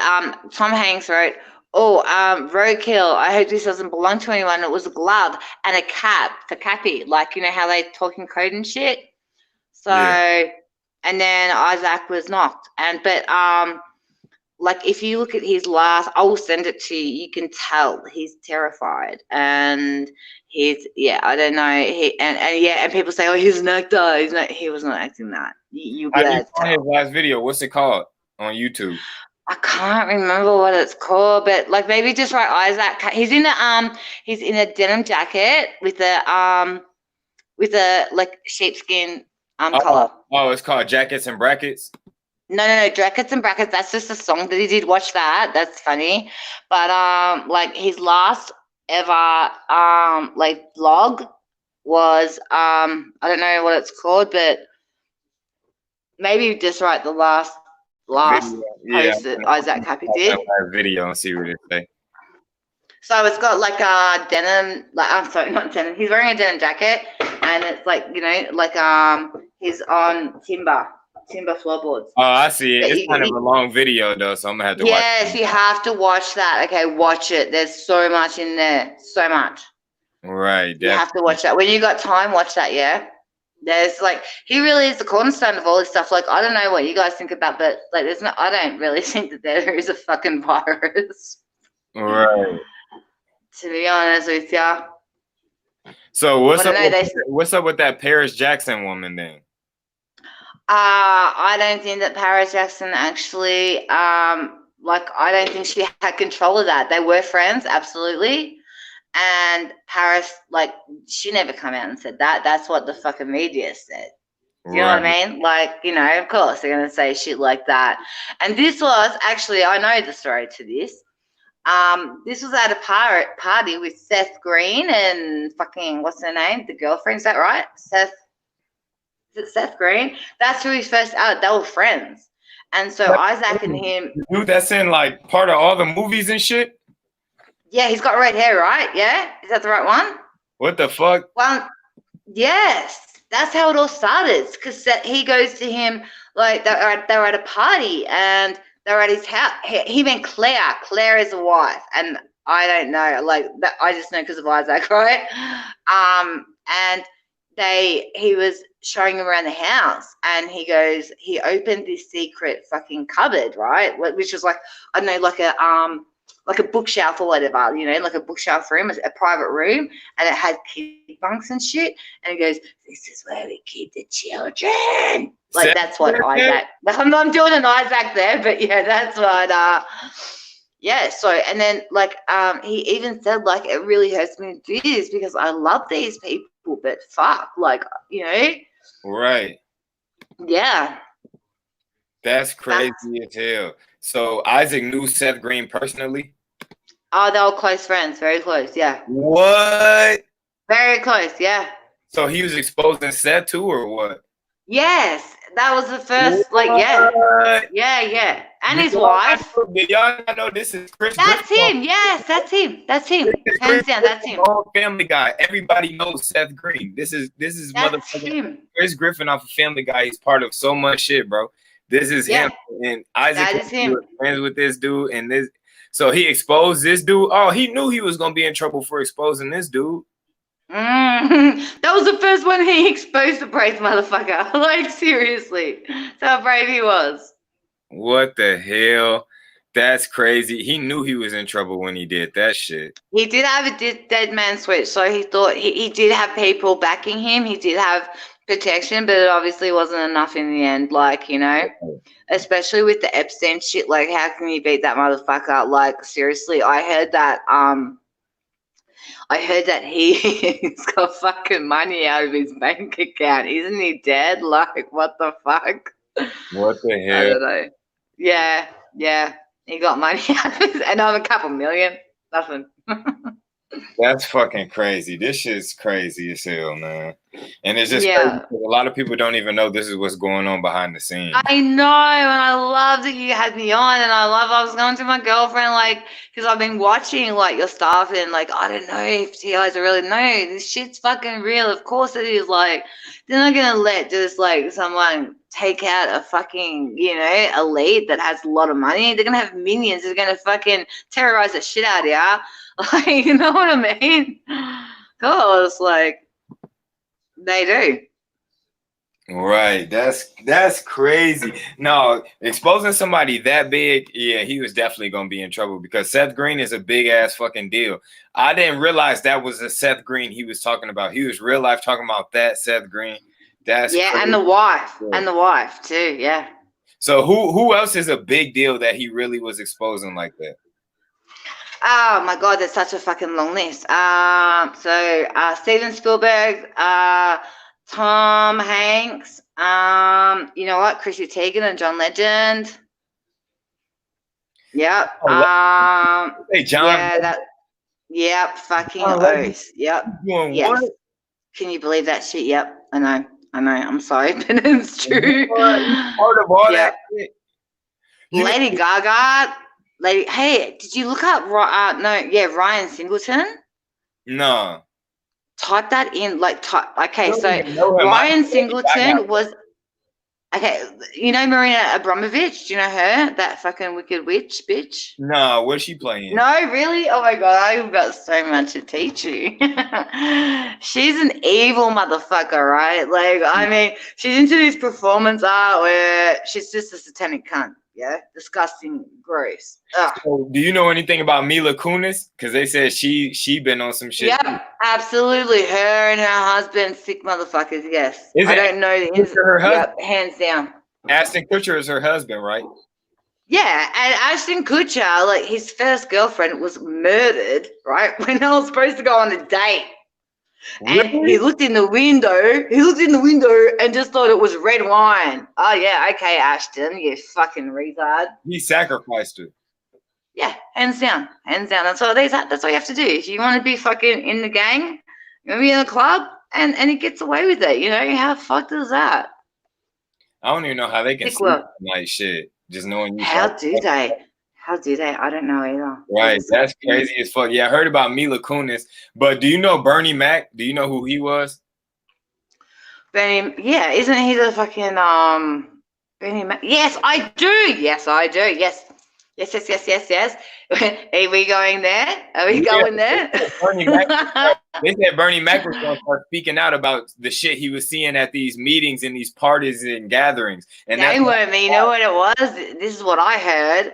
Tom Hanks wrote, roadkill, I hope this doesn't belong to anyone. It was a glove and a cap for Kappy, like, how they talk in code and shit. So, yeah. And then Isaac was knocked, but like if you look at his last, I will send it to you. You can tell he's terrified, and I don't know. And people say, oh, he's an actor. He was not acting that. You his last video. What's it called on YouTube? I can't remember what it's called, but like maybe just write Isaac. He's in a denim jacket with a like sheepskin color. Oh, it's called Jackets and Brackets. No, Jackets and Brackets. That's just a song that he did. Watch that. That's funny. But like his last ever like vlog was I don't know what it's called, but maybe just write the last post that Isaac Kappy did. Video and see what it say. So it's got like a denim, like I'm sorry, not denim. He's wearing a denim jacket, and it's like like he's on timber floorboards. Oh, I see it. It's kind of a long video though, so I'm gonna have to watch it. Yes, you have to watch that. Okay, watch it. There's so much in there. So much. Right. Definitely. You have to watch that. When you got time, watch that, yeah? There's like, he really is the cornerstone of all this stuff. Like, I don't know what you guys think about, but like I don't really think that there is a fucking virus. Right. To be honest with you. So what's up with that Paris Jackson woman then? I don't think that Paris Jackson actually, like, I don't think she had control of that. They were friends, absolutely. And Paris, like, she never come out and said that. That's what the fucking media said. Do you know what I mean? Like, of course they're going to say shit like that. And this was actually, I know the story to this. This was at a party with Seth Green and fucking, what's her name? The girlfriend, is that right? Seth Green. That's who he first out. They were friends, and so Isaac and him. Dude, that's in like part of all the movies and shit. Yeah, he's got red hair, right? Yeah, is that the right one? What the fuck? Well, yes, that's how it all started. Because he goes to him like they were at a party and they were at his house. He meant Claire. Claire is a wife, and I don't know. Like that, I just know because of Isaac, right? And he was showing him around the house, and he opened this secret fucking cupboard, right? Which was like, I don't know, like a bookshelf or whatever, you know, like a bookshelf room, a private room, and it had kid bunks and shit. And he goes, "This is where we keep the children." Like that's what Isaac. I'm doing an Isaac there, but yeah, that's what. Yeah. So and then like he even said like it really hurts me to do this because I love these people, but fuck, like you know. Right. Yeah. That's crazy as hell. So Isaac knew Seth Green personally? Oh, they were close friends, very close, yeah. What? Very close, yeah. So he was exposing Seth too, or what? Yes, that was the first, like, yeah. And his wife. Did y'all not know this is Chris? That's him, yes, that's him. Hands down, that's him. Family Guy. Everybody knows Seth Green. This is That's motherfucking him. Chris Griffin off of Family Guy. He's part of so much shit, bro. This is him, and Isaac That is him. was friends with this dude, and this. So he exposed this dude. Oh, he knew he was gonna be in trouble for exposing this dude. That was the first one he exposed the brave motherfucker. Like seriously, that's how brave he was. What the hell? That's crazy. He knew he was in trouble when he did that shit. He did have a dead man switch, so he thought he did have people backing him. He did have protection, but it obviously wasn't enough in the end. Like, you know, especially with the Epstein shit. Like, how can you beat that motherfucker? Like, seriously, I heard that he's got fucking money out of his bank account. Isn't he dead? Like, what the fuck? What the hell? I don't know. Yeah. He got money out of his, and I'm a couple million. Nothing. That's fucking crazy. This shit's crazy as hell, man. And it's just crazy because a lot of people don't even know this is what's going on behind the scenes. I know, and I love that you had me on, and I was going to my girlfriend, like, because I've been watching, like, your stuff, and, like, I don't know if you guys really know. This shit's fucking real. Of course it is. Like, they're not going to let just, like, someone take out a fucking, you know, elite that has a lot of money. They're going to have minions. They're going to fucking terrorize the shit out of you. Like, you know what I mean? Cause like they do. Right. That's crazy. No, exposing somebody that big, yeah, he was definitely gonna be in trouble because Seth Green is a big ass fucking deal. I didn't realize that was the Seth Green he was talking about. He was real life talking about that Seth Green. That's crazy. And the wife too. Yeah. So who else is a big deal that he really was exposing like that? Oh my God, there's such a fucking long list. So Steven Spielberg, Tom Hanks, you know what, Chrissy Teigen and John Legend. Yep. Hey, John. Yep. Fucking oath. Yep. Yes. What? Can you believe that shit? Yep. I know. I'm sorry, but it's true. Part of all that shit. Lady Gaga. Hey, did you look up? Ryan Singleton. No. Type that in. Okay, so Ryan Singleton was. Okay, you know Marina Abramovich? Do you know her? That fucking wicked witch bitch. No, what's she playing? No, really? Oh my God, I've got so much to teach you. She's an evil motherfucker, right? Like, I mean, she's into this performance art where she's just a satanic cunt. Yeah, disgusting, gross. So, do you know anything about Mila Kunis? Because they said she been on some shit. Yeah, absolutely. Her and her husband, sick motherfuckers. Yes, I don't know the her husband. Yep, hands down. Ashton Kutcher is her husband, right? Yeah, and Ashton Kutcher, like his first girlfriend, was murdered. Right when they were supposed to go on a date. And he looked in the window. And just thought it was red wine. Oh yeah, okay, Ashton, you fucking retard. He sacrificed her. Yeah, hands down. That's all you have to do. If you want to be fucking in the gang, you want to be in the club, and he gets away with it. You know, how fucked is that? I don't even know how they can Sick sleep work. like shit. Just knowing you. How do they? How do they? I don't know either. Right, that's crazy as fuck. Yeah, I heard about Mila Kunis, but do you know Bernie Mac? Do you know who he was? Bernie, yeah, isn't he the fucking Bernie Mac? Yes, I do. Yes, I do. Yes. Yes. Are we going there? Are we going there? Bernie Mac. They said Bernie Mac was going to start speaking out about the shit he was seeing at these meetings and these parties and gatherings. And They weren't me. You know what it was? This is what I heard.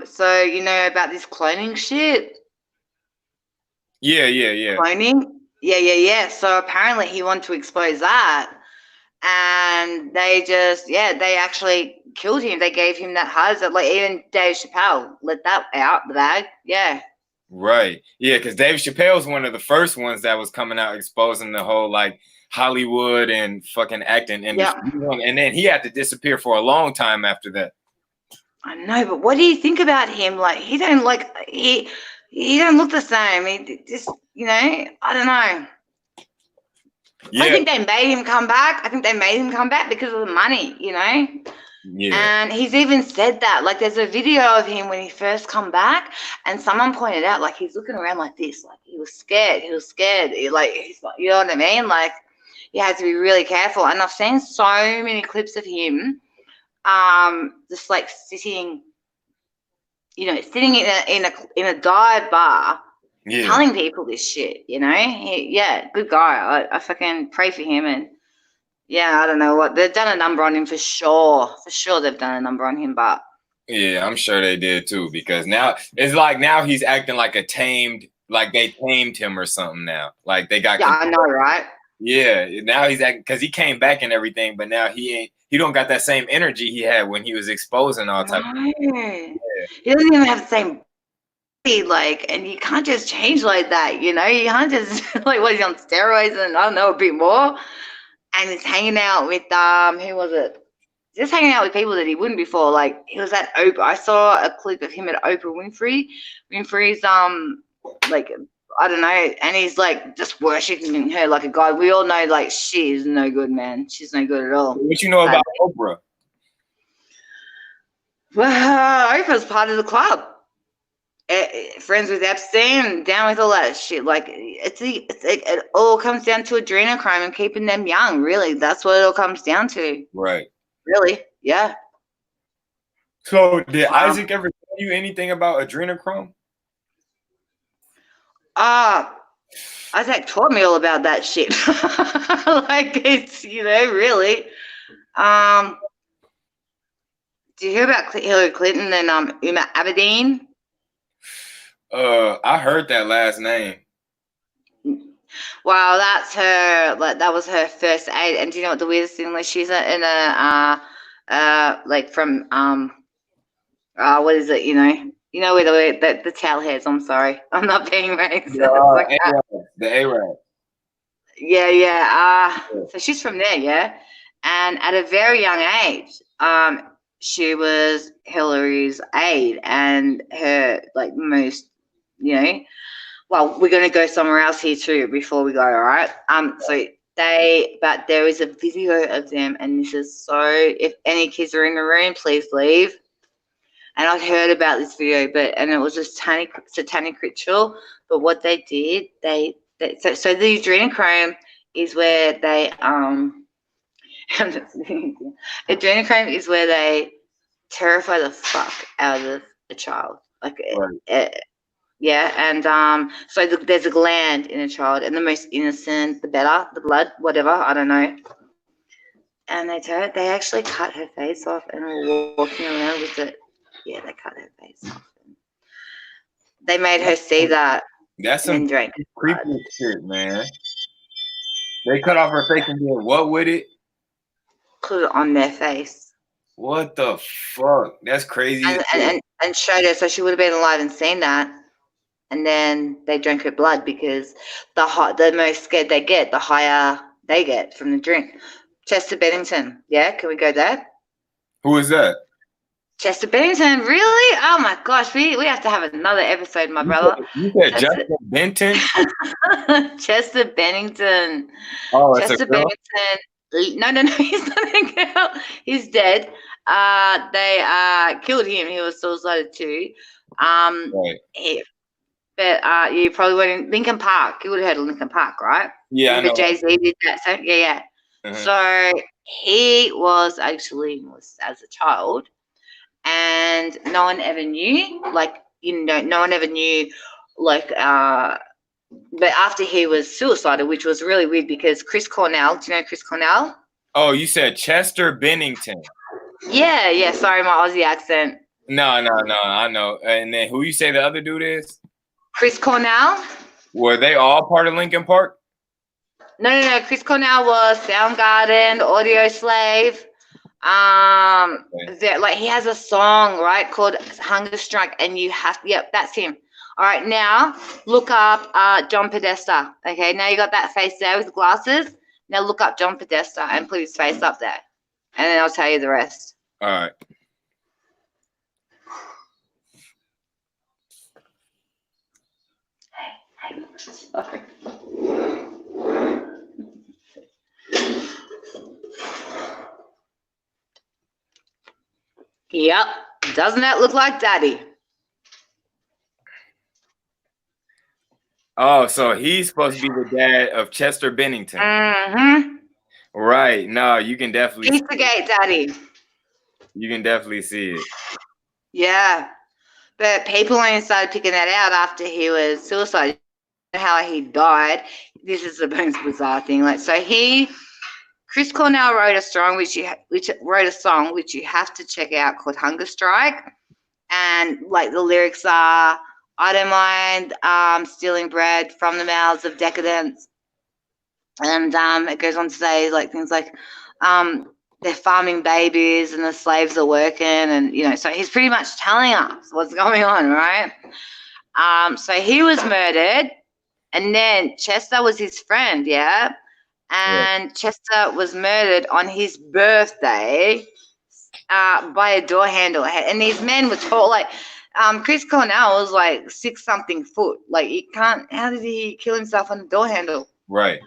So you know about this cloning shit? Yeah. Cloning? Yeah. So apparently he wanted to expose that. And they they actually killed him. They gave him that heart attack. Like even Dave Chappelle let that out the bag. Yeah. Right. Yeah, because Dave Chappelle's one of the first ones that was coming out exposing the whole like Hollywood and fucking acting industry. Yeah. And then he had to disappear for a long time after that. I know, but what do you think about him? Like he don't look the same. He just, you know, I don't know. Yeah. I think they made him come back. I think they made him come back because of the money, you know? Yeah. And he's even said that. Like there's a video of him when he first come back and someone pointed out like he's looking around like this. Like he was scared. He's like, you know what I mean? Like you have to be really careful. And I've seen so many clips of him just like sitting in a dive bar. Yeah. Telling people this shit, you know? Good guy. I fucking pray for him. And yeah, I don't know what they've done a number on him for sure. For sure, they've done a number on him, but yeah, I'm sure they did too. Because now it's like now he's acting like they tamed him or something now. Like they got. Yeah, I know, right? Yeah, now he's acting because he came back and everything, but now he don't got that same energy he had when he was exposing all type. Yeah. He doesn't even have the same. Like, and you can't just change like that, you know. You can't just like what he's on steroids and I don't know a bit more, and he's hanging out with who was it? Just hanging out with people that he wouldn't before. Like he was at Oprah. I saw a clip of him at Oprah Winfrey's like I don't know, and he's like just worshiping her like a god. We all know like she is no good, man. She's no good at all. What you know about Oprah? Well, Oprah's part of the club. Friends with Epstein, down with all that shit. Like it all comes down to adrenochrome and keeping them young. Really, that's what it all comes down to. Right. Really, yeah. So, did Isaac ever tell you anything about adrenochrome? Isaac taught me all about that shit. Like it's really. Do you hear about Hillary Clinton and Uma Abedin? I heard that last name. Wow, that's her. Like that was her first aid. And do you know what the weirdest thing was? She's in a like from what is it? You know where the tail hairs. I'm sorry, I'm not being racist. The Arab. Yeah. So she's from there, yeah. And at a very young age, she was Hillary's aide and her like most. Well, we're going to go somewhere else here too before we go, all right? But there is a video of them, and this is so, if any kids are in the room, please leave. And I've heard about this video, and it was a satanic ritual, but what they did, so the adrenochrome is where they, adrenochrome is where they terrify the fuck out of a child. Like, yeah, and so there's a gland in a child, and the most innocent, the better, the blood, whatever, I don't know. And they actually cut her face off and were walking around with it. Yeah, they cut her face off. They made her see that. That's some creepy shit, man. They cut off her face and did what with it? Put it on their face. What the fuck? That's crazy. And showed her, so she would have been alive and seen that. And then they drank her blood because the most scared they get, the higher they get from the drink. Chester Bennington. Yeah, can we go there? Who is that? Chester Bennington, really? Oh my gosh, we have to have another episode, my brother. You said Justin Benton? Chester Bennington. Oh, it's Chester a girl? Bennington. No, he's not a girl. He's dead. They killed him. He was suicided too. Right. But you probably went in Lincoln Park. You would have heard of Lincoln Park, right? Yeah, I know. Jay-Z did that. So yeah. Uh-huh. So he was actually as a child, and no one ever knew. Like, no one ever knew. Like, but after he was suicidal, which was really weird because Chris Cornell. Do you know Chris Cornell? Oh, you said Chester Bennington. Yeah. Sorry, my Aussie accent. No, I know. And then who you say the other dude is? Chris Cornell. Were they all part of Linkin Park? No. Chris Cornell was Soundgarden, Audio Slave. Like he has a song, right, called Hunger Strike, and you have, yep, that's him. All right, now look up John Podesta. Okay, now you got that face there with the glasses. Now look up John Podesta and put his face up there, and then I'll tell you the rest. All right. Sorry. Yep. Doesn't that look like Daddy? Oh, so he's supposed to be the dad of Chester Bennington. Mm-hmm. Right. No, you can definitely He's the gay Daddy. You can definitely see it. Yeah. But people only started picking that out after he was suicidal. How he died. This is the most bizarre thing. Like, so Chris Cornell wrote a song which you have to check out called Hunger Strike, and like the lyrics are, I don't mind stealing bread from the mouths of decadence, and it goes on to say like things like they're farming babies and the slaves are working, and so he's pretty much telling us what's going on, right? So he was murdered, and then Chester was his friend, yeah. And Chester was murdered on his birthday by a door handle. And these men were tall. Like, Chris Cornell was like 6-something foot. Like, how did he kill himself on the door handle? Right.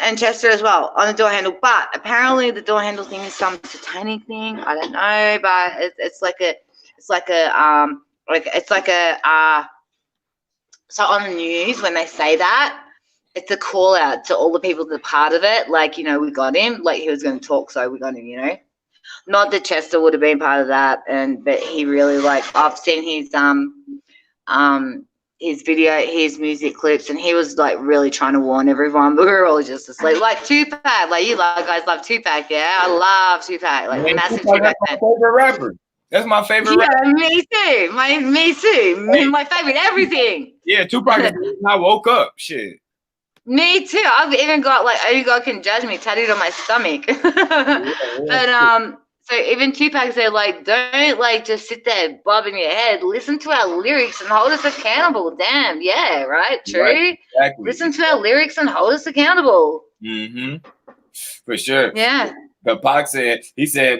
And Chester as well on the door handle. But apparently the door handle thing is some satanic thing. I don't know, but so on the news when they say that, it's a call out to all the people that are part of it. Like, we got him. Like, he was going to talk, so we got him, Not that Chester would have been part of that, but he really, like, I've seen his video, his music clips, and he was, like, really trying to warn everyone, but we were all just asleep. Like, Tupac, like, you guys love Tupac, yeah? I love Tupac, like, massive Tupac fan. That's my favorite rapper. That's my favorite rapper. Yeah, me too. Me too. Hey. My favorite everything. Yeah, Tupac is the reason I woke up. Shit. Me too. I've even got like "Only God Can Judge Me" tattooed on my stomach. But so even Tupac said like, don't like just sit there bobbing your head. Listen to our lyrics and hold us accountable. Damn, yeah, right, true. Right, exactly. Listen to our lyrics and hold us accountable. Mm-hmm. For sure. Yeah. But Pac said,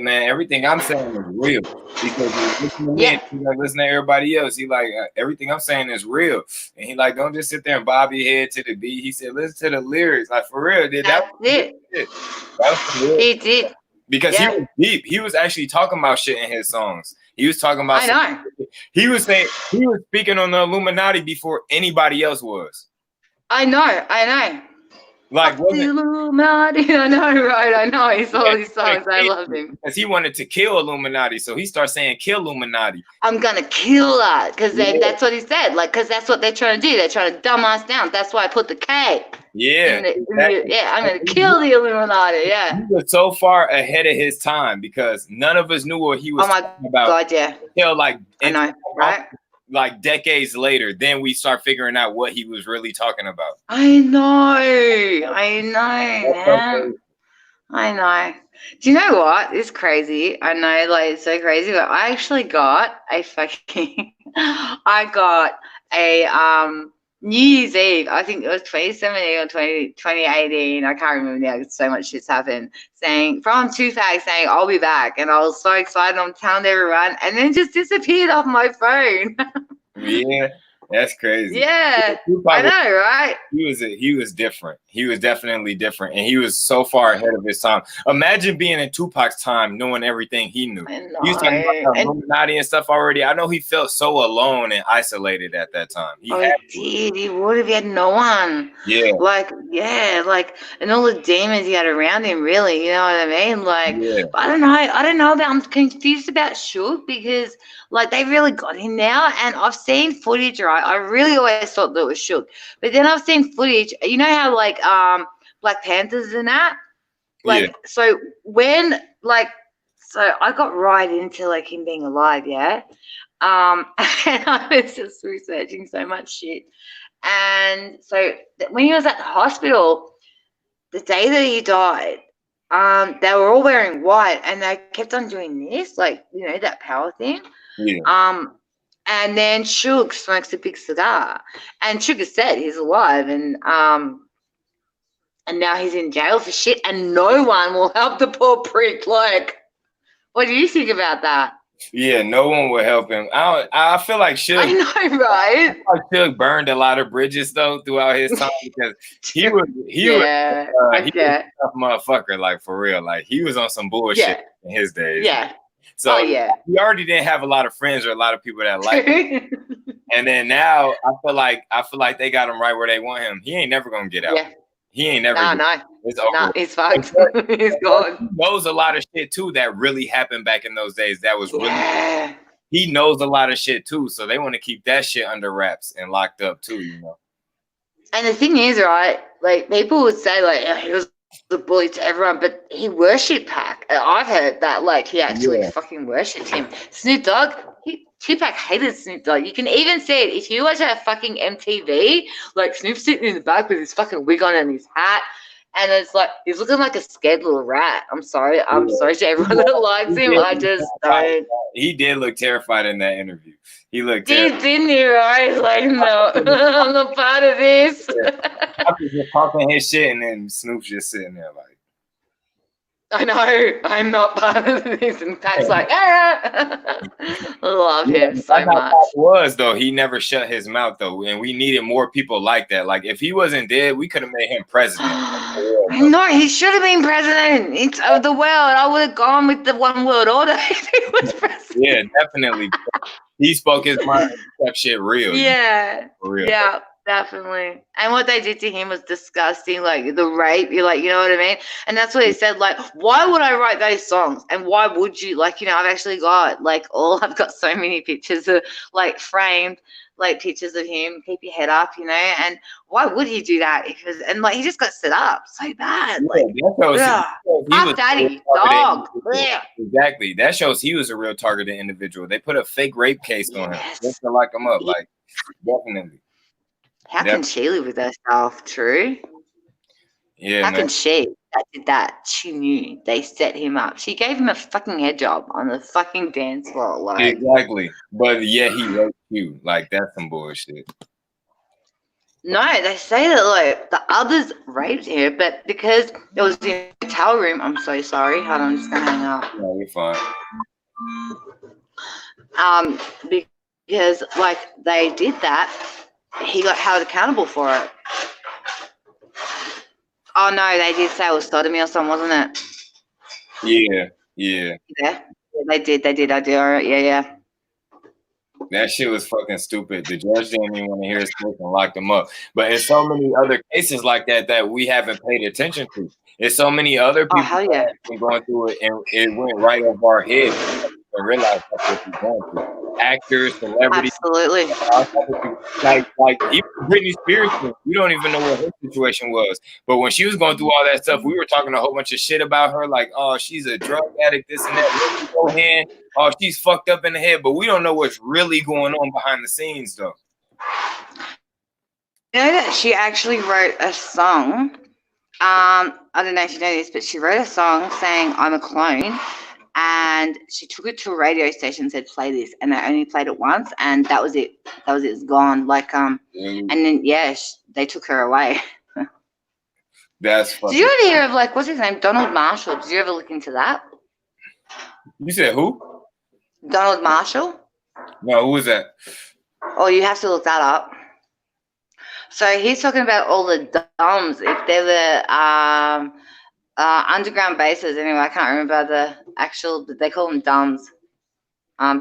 man, everything I'm saying is real. Because you listen to me, you like listen to everybody else. He like, everything I'm saying is real. And he like, don't just sit there and bob your head to the beat. He said, listen to the lyrics. Like, for real, dude. That's it. He did. Because he was deep. He was actually talking about shit in his songs. He was talking about he was speaking on the Illuminati before anybody else was. I know. Like, Illuminati. I know, right? I know. He saw these songs. I love him. Because he wanted to kill Illuminati. So he started saying, kill Illuminati. I'm going to kill that. Because that's what he said. Like, because that's what they're trying to do. They're trying to dumb us down. That's why I put the K. Yeah. I'm going to kill the Illuminati. Yeah. He was so far ahead of his time because none of us knew what he was talking about. God, yeah. Until like, I know, right? Like decades later, then we start figuring out what he was really talking about. I know, man. I know. Do you know what? It's crazy. I know, like, it's so crazy, but I actually got a New Year's Eve, I think it was 2017 or 2018. I can't remember now because so much shit's happened. Saying from Tupac saying I'll be back, and I was so excited. I'm telling everyone, and then just disappeared off my phone. Yeah, that's crazy. Yeah, Tupac I know, right? he was different. He was definitely different, and he was so far ahead of his time. Imagine being in Tupac's time, knowing everything he knew. I know. He was talking about the Illuminati and stuff already. I know he felt so alone and isolated at that time. He did. He would have. He had no one. Yeah. Like, and all the demons he had around him, really, you know what I mean? Like, Yeah. I don't know about, I'm confused about Shook because, like, they really got him now, and I've seen footage, right? I really always thought that it was Shook, but then I've seen footage, you know how, like, Black Panthers and that? Like, so when, like, so I got right into, like, him being alive, yeah? And I was just researching so much shit. And so when he was at the hospital, the day that he died, they were all wearing white, and they kept on doing this, like, you know, that power thing. Yeah. And then Suge smokes a big cigar, and Sugar said he's alive, and now he's in jail for shit, and no one will help the poor prick. Like, what do you think about that? Yeah, no one would help him. I feel like Suge. I know, right? Suge burned a lot of bridges though throughout his time because he was a tough motherfucker, like for real. Like he was on some bullshit in his days. Yeah. So he already didn't have a lot of friends or a lot of people that like him. And then now I feel like they got him right where they want him. He ain't never gonna get out. Yeah. He ain't never. It's over. No, he's fucked. He's gone. He knows a lot of shit too that really happened back in those days. That was really. He knows a lot of shit too, so they want to keep that shit under wraps and locked up too, you know. And the thing is, right? Like people would say, like he was the bully to everyone, but he worshipped Pac. I've heard that, like he actually fucking worshipped him. Snoop Dogg. Tupac hated Snoop Dogg. You can even see it if you watch a fucking MTV. Like Snoop's sitting in the back with his fucking wig on and his hat, and it's like he's looking like a scared little rat. I'm sorry to everyone that likes him. I just don't. He did look terrified in that interview. He looked. Didn't he? Right? He's like, no, I'm not part of this. I was just talking his shit, and then Snoop's just sitting there like. I know, I'm not part of this, and Pat's like, love him so much. Was though he never shut his mouth though, and we needed more people like that. Like if he wasn't dead, we could have made him president. No, he should have been president of the world. I would have gone with the one world order if he was president. Yeah, definitely. He spoke his mind. That shit real. Yeah, for real. Yeah. Definitely. And what they did to him was disgusting. Like the rape, you're like, you know what I mean? And that's what he said, like, why would I write those songs? And why would you? Like, you know, I've actually got I've got so many pictures of like framed like pictures of him, keep your head up, you know, and why would he do that? And like he just got set up so bad. Like fuck daddy, dog. Exactly. That shows he was a real targeted individual. They put a fake rape case on him just to lock him up. Like definitely. How can she live with herself? True. Yeah. How can she? That did that. She knew they set him up. She gave him a fucking head job on the fucking dance floor. Like exactly. But yeah, he raped you. Like that's some bullshit. No, they say that like the others raped her, but because it was in a hotel room. I'm so sorry. Hold on, I'm just gonna hang up. No, you're fine. Because like they did that. He got held accountable for it. Oh no, they did say it was sodomy or something, wasn't it? Yeah. Yeah, they did. I did. All right. Yeah. That shit was fucking stupid. The judge didn't even want to hear his case and locked him up. But there's so many other cases like that we haven't paid attention to. There's so many other people that have been going through it, and it went right over our head. And realize that's what you're going through. Actors, celebrities, absolutely. Like even Britney Spears, we don't even know what her situation was. But when she was going through all that stuff, we were talking a whole bunch of shit about her, like, oh, she's a drug addict, this and that. Oh, she's fucked up in the head, but we don't know what's really going on behind the scenes, though. You know that she actually wrote a song. I don't know if you know this, but she wrote a song saying I'm a clone. and she took it to a radio station and said, play this, and they only played it once, and that was it. It's gone. Like and then they took her away. That's fucking. Did you ever hear of, like, what's his name, Donald Marshall? Did you ever look into that? You said who? Donald Marshall? No, who was that? Oh, you have to look that up. So he's talking about all the DOMs, if they're the underground bases. Anyway, I can't remember the actual, but they call them DOMs.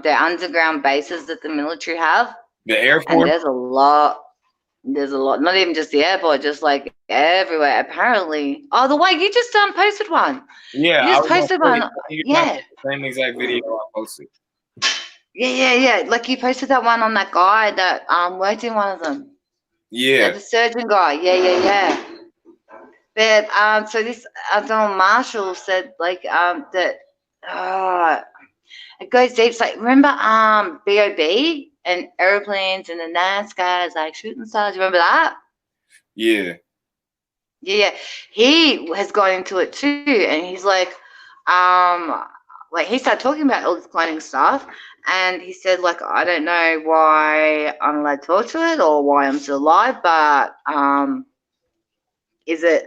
They're underground bases that the military have. The Air And Force? there's a lot. Not even just the airport, just like everywhere. Apparently. Oh, the way you just posted one. Yeah. You just posted one. Yeah. Same exact video I posted. Yeah. Like you posted that one on that guy that worked in one of them. Yeah. The surgeon guy. Yeah. But so this Donald Marshall said like that it goes deep. It's like, remember BOB and airplanes and the night skies like shooting stars. Remember that? Yeah. Yeah. He has gone into it too, and he's like he started talking about all this cloning stuff, and he said like, I don't know why I'm allowed to talk to it or why I'm still alive, but is it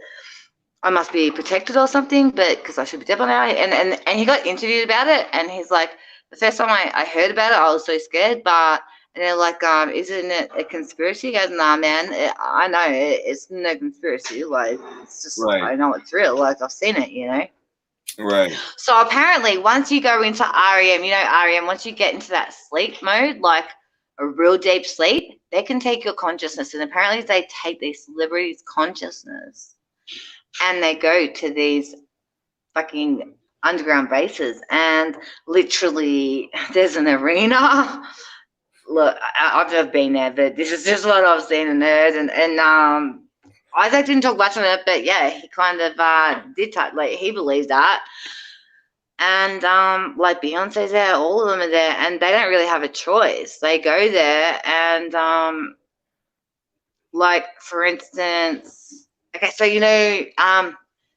I must be protected or something, but because I should be dead by now. And he got interviewed about it, and he's like, the first time I heard about it, I was so scared, but and they're like, isn't it a conspiracy? He goes, nah, man, I know it's no conspiracy. Like, it's just, right. I know it's real. Like, I've seen it, you know? Right. So apparently, once you go into REM, once you get into that sleep mode, like a real deep sleep, they can take your consciousness. And apparently they take these celebrities' consciousness and they go to these fucking underground bases, and literally there's an arena. Look, I've never been there, but this is just what I've seen and heard. And Isaac didn't talk much on it, but yeah, he kind of did talk, like he believes that. And like Beyonce's there, all of them are there, and they don't really have a choice. They go there, and like for instance, okay, so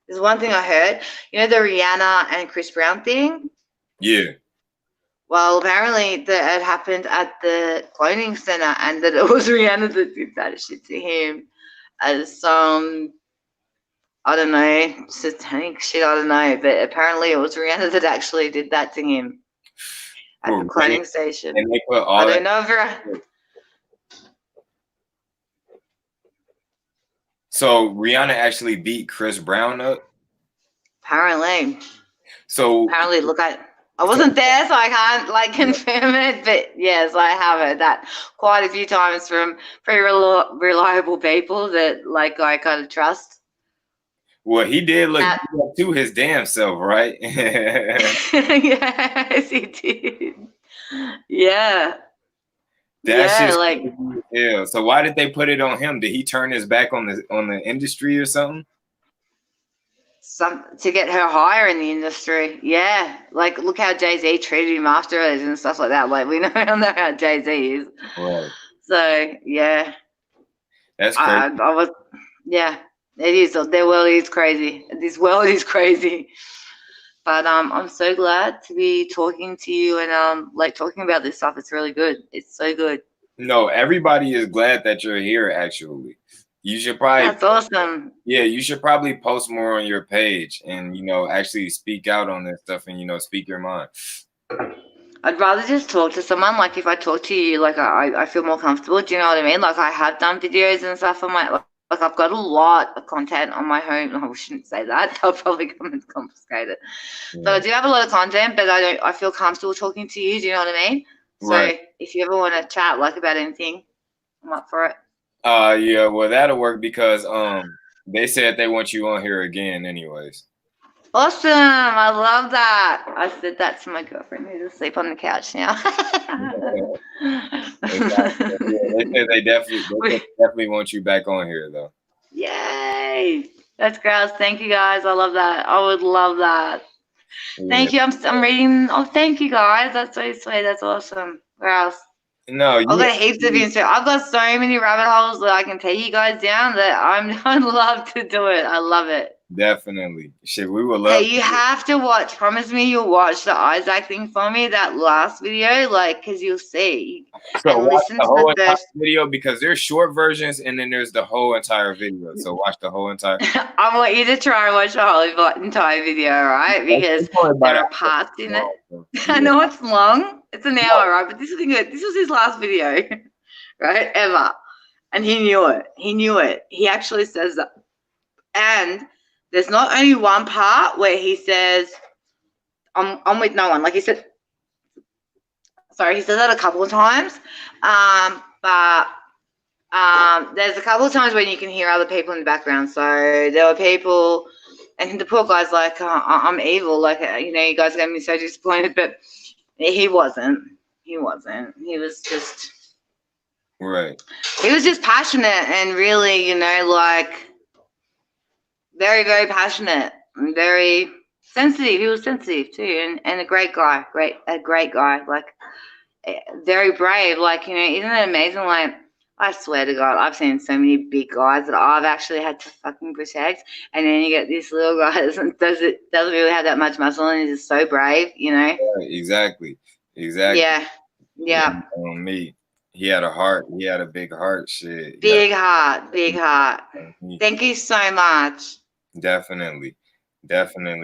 there's one thing I heard, the Rihanna and Chris Brown thing. Yeah. Well, apparently that it happened at the cloning center, and that it was Rihanna that did that shit to him as some, I don't know, satanic shit, I don't know. But apparently it was Rihanna that actually did that to him at the cloning station. And they put all I don't know if So Rihanna actually beat Chris Brown up? Apparently. So apparently, look, I wasn't there, so I can't confirm it, but yes, I have heard that quite a few times from very reliable people that I kind of trust. Well, he did look to his damn self, right? Yes, he did. Yeah. Yeah. So why did they put it on him? Did he turn his back on the industry or something? To get her higher in the industry, yeah. Like, look how Jay-Z treated him afterwards and stuff like that. Like, we know how Jay-Z is. Right. So, yeah. That's crazy. It is. Their world is crazy. This world is crazy. But I'm so glad to be talking to you and talking about this stuff. It's really good. It's so good. No, everybody is glad that you're here, actually. You should probably. That's awesome. Yeah, you should probably post more on your page and actually speak out on this stuff and speak your mind. I'd rather just talk to someone. Like if I talk to you, I feel more comfortable. Do you know what I mean? Like I have done videos and stuff on my I've got a lot of content on my home. I shouldn't say that. They'll probably come and confiscate it. Yeah. So I do have a lot of content, but I feel comfortable talking to you. Do you know what I mean? Right. So if you ever want to chat about anything, I'm up for it. Yeah, well that'll work because they said they want you on here again anyways. Awesome. I love that. I said that to my girlfriend who's asleep on the couch now. Exactly. Yeah, they said they definitely want you back on here though. Yay. That's gross. Thank you guys. I love that. I would love that. Yeah. Thank you. I'm reading. Oh, thank you guys. That's so sweet. That's awesome. Where else? No, I've got heaps of Instagram. I've got so many rabbit holes that I can take you guys down that I'd love to do it. I love it. Definitely. Shit, we would love. Hey, you have to watch. Promise me you'll watch the Isaac thing for me. That last video, like, cause you'll see. So And watch listen the to whole the entire first. video because there's short versions and then there's the whole entire video. So watch the whole entire. I want you to try and watch the whole entire video, right? Because there are parts in it. I know it's long. It's an hour, right? But this was his last video, right? Ever. And he knew it. He knew it. He actually says that. And there's not only one part where he says, I'm with no one. Like he said, sorry, he says that a couple of times. But there's a couple of times when you can hear other people in the background. So there were people, and the poor guy's like, I'm evil. Like, you guys are going to be so disappointed. But he wasn't. He wasn't. He was just. Right. He was just passionate and really, like, very, very passionate and very sensitive. He was sensitive too, and a great guy, a great guy, like very brave. Like, isn't it amazing? Like, I swear to God, I've seen so many big guys that I've actually had to fucking protect, and then you get this little guy that doesn't really have that much muscle and is just so brave, Right, exactly. Yeah. On me. He had a heart. He had a big heart. Shit. Big heart. Thank you so much. Definitely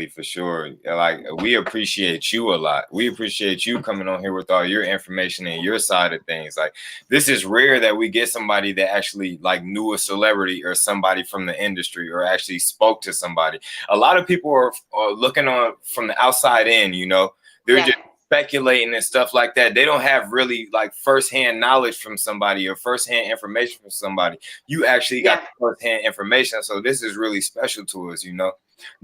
for sure. Like, we appreciate you a lot. We appreciate you coming on here with all your information and your side of things. Like, this is rare that we get somebody that actually like knew a celebrity or somebody from the industry or actually spoke to somebody. A lot of people are looking on from the outside in, they're just speculating and stuff like that. They don't have really like firsthand knowledge from somebody or firsthand information from somebody. You actually got firsthand information, so this is really special to us.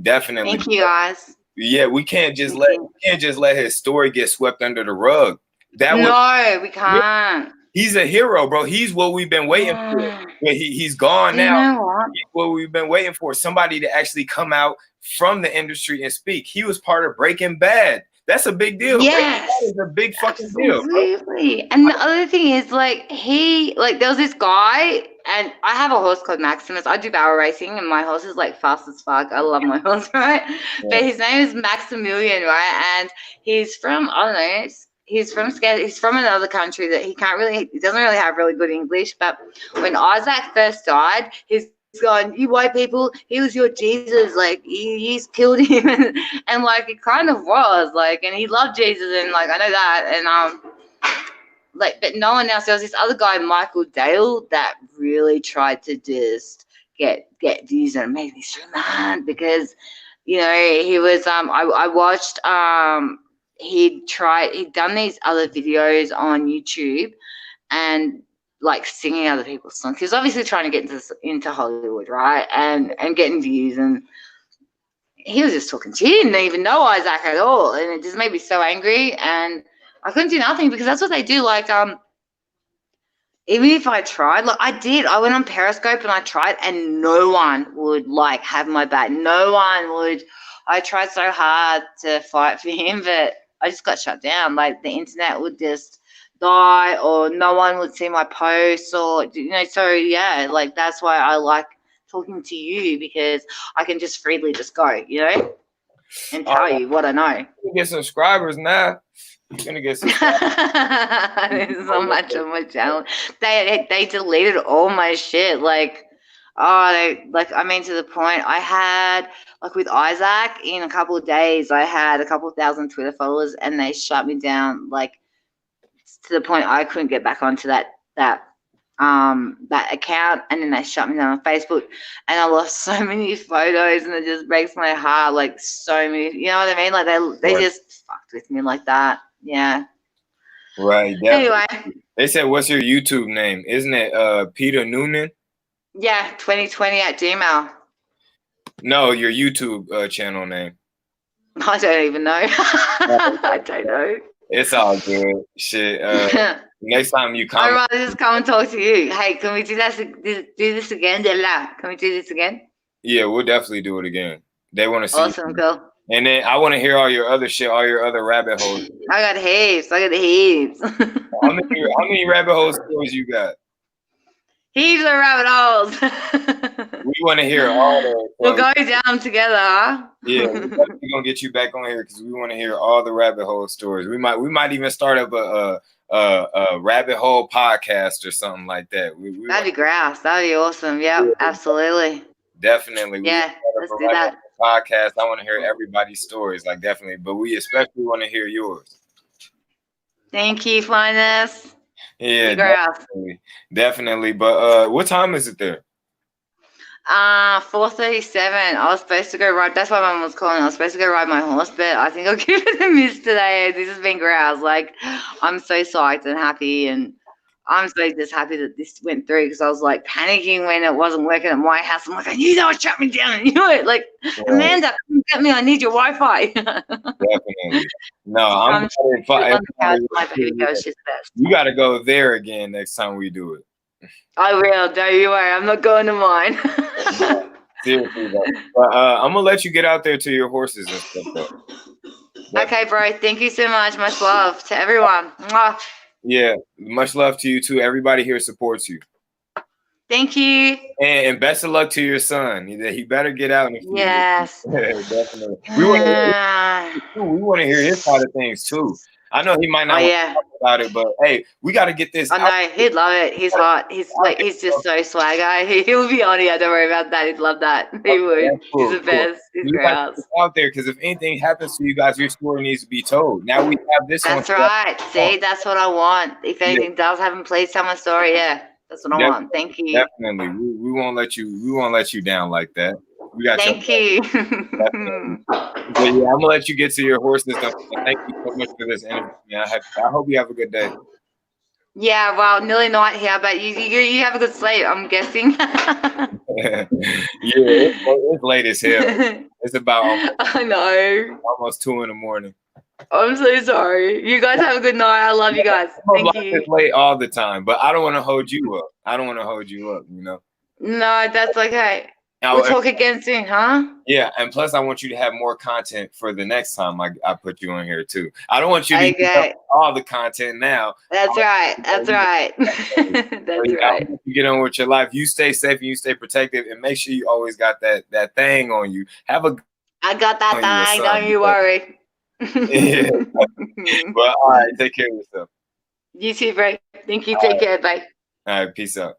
Definitely. Thank you, guys. Yeah, we can't just let his story get swept under the rug. We can't. He's a hero, bro. He's what we've been waiting for. He's gone now. He's what we've been waiting for. Somebody to actually come out from the industry and speak. He was part of Breaking Bad. That's a big deal. Yes, it's a big fucking deal. Absolutely. And the other thing is, like, there was this guy, and I have a horse called Maximus. I do barrel racing, and my horse is like fast as fuck. I love my horse, right? Yeah. But his name is Maximilian, right? And he's from, I don't know, he's from another country that he doesn't really have really good English. But when Isaac first died, he's going, you white people, he was your Jesus, like he's killed him, and like it kind of was like, and he loved Jesus, and like I know that, and but no one else. There was this other guy, Michael Dale, that really tried to just get views, and it made me so mad because he was I watched he'd done these other videos on YouTube and like singing other people's songs. He was obviously trying to get into Hollywood, right? And getting views, and he was just talking shit. He didn't even know Isaac at all, and it just made me so angry. And I couldn't do nothing because that's what they do. Like, even if I tried, like I went on Periscope and I tried, and no one would like have my back. No one would. I tried so hard to fight for him, but I just got shut down. Like the internet would just die, or no one would see my posts, or so yeah, like that's why I like talking to you, because I can just freely just go, and tell you what I know. You get subscribers now. You're gonna get subscribers. There's so much on my channel. They deleted all my shit. Like, to the point I had, like with Isaac, in a couple of days I had a couple of thousand Twitter followers, and they shut me down, like to the point I couldn't get back onto that account, and then they shut me down on Facebook, and I lost so many photos, and it just breaks my heart. Like so many, you know what I mean? Like they just fucked with me like that. Yeah. Right. Anyway, they said, "What's your YouTube name? Isn't it Peter Noonan?" Yeah, 2020@gmail. No, your YouTube channel name. I don't even know. I don't know. It's all good. Shit. Next time you come, I'd rather just come and talk to you. Hey, can we do this again? Can we do this again? Yeah, we'll definitely do it again. They want to see. Awesome, cool. And then I want to hear all your other shit, all your other rabbit holes. I got heaps. How many rabbit hole stories you got? Heaps of rabbit holes. We want to hear all the. We'll go down together. Yeah, we're definitely gonna get you back on here because we want to hear all the rabbit hole stories. We might even start up a rabbit hole podcast or something like that. That'd be grouse. That'd be awesome. Yep, Yeah. Absolutely. Definitely. Yeah, let's do that. Podcast. I want to hear everybody's stories, like definitely, but we especially want to hear yours. Thank you, Finest. Yeah, Grouse. definitely. But what time is it there? 4:37. I was supposed to go ride. That's why Mum was calling. I was supposed to go ride my horse, but I think I'll give it a miss today. This has been grouse. Like, I'm so psyched and happy, and I'm so just happy that this went through because I was like panicking when it wasn't working at my house. I'm like, I knew they would shut me down. I knew it. Like, Amanda, come get me. I need your Wi-Fi. Definitely. No, I'm on the couch, my baby girl, she's the best. You got to go there again next time we do it. I will. Don't you worry. I'm not going to mine. Seriously, though. But I'm gonna let you get out there to your horses and stuff, though. Okay, bro. Thank you so much. Much love to everyone. Mwah. Yeah, much love to you too. Everybody here supports you. Thank you. And best of luck to your son. He better get out. Yes. Definitely. We want to hear his side of things too. I know he might not want to talk about it, but hey, we got to get this. I know he'd love it. He's hot. He's just so swagger. He'll be on here. Don't worry about that. He'd love that. He would. Cool, He's the best. He's great. Out there, because if anything happens to you guys, your story needs to be told. Now we have this. That's right. See, that's what I want. If anything does happen, please tell my story. Yeah, that's what I want. Thank you. Definitely, we won't let you. We won't let you down like that. We got. Thank you. But yeah, I'm gonna let you get to your horses. Thank you so much for this interview. I hope you have a good day. Yeah, well, nearly night here, but you have a good sleep, I'm guessing. Yeah, it's late as hell. It's about I know. almost 2 a.m. I'm so sorry. You guys have a good night. I love you guys. Thank you. It's late all the time, but I don't want to hold you up. No, that's okay. We'll talk again soon, huh? Yeah, and plus I want you to have more content for the next time I put you on here too. I don't want you to get all the content now. That's right. That's right. That's right. You get on with your life. You stay safe and you stay protected, and make sure you always got that thing on you. I got that thing. Don't you worry. Yeah. But all right, take care of yourself. You too, bro. Thank you. Take care. Bye. All right, peace out.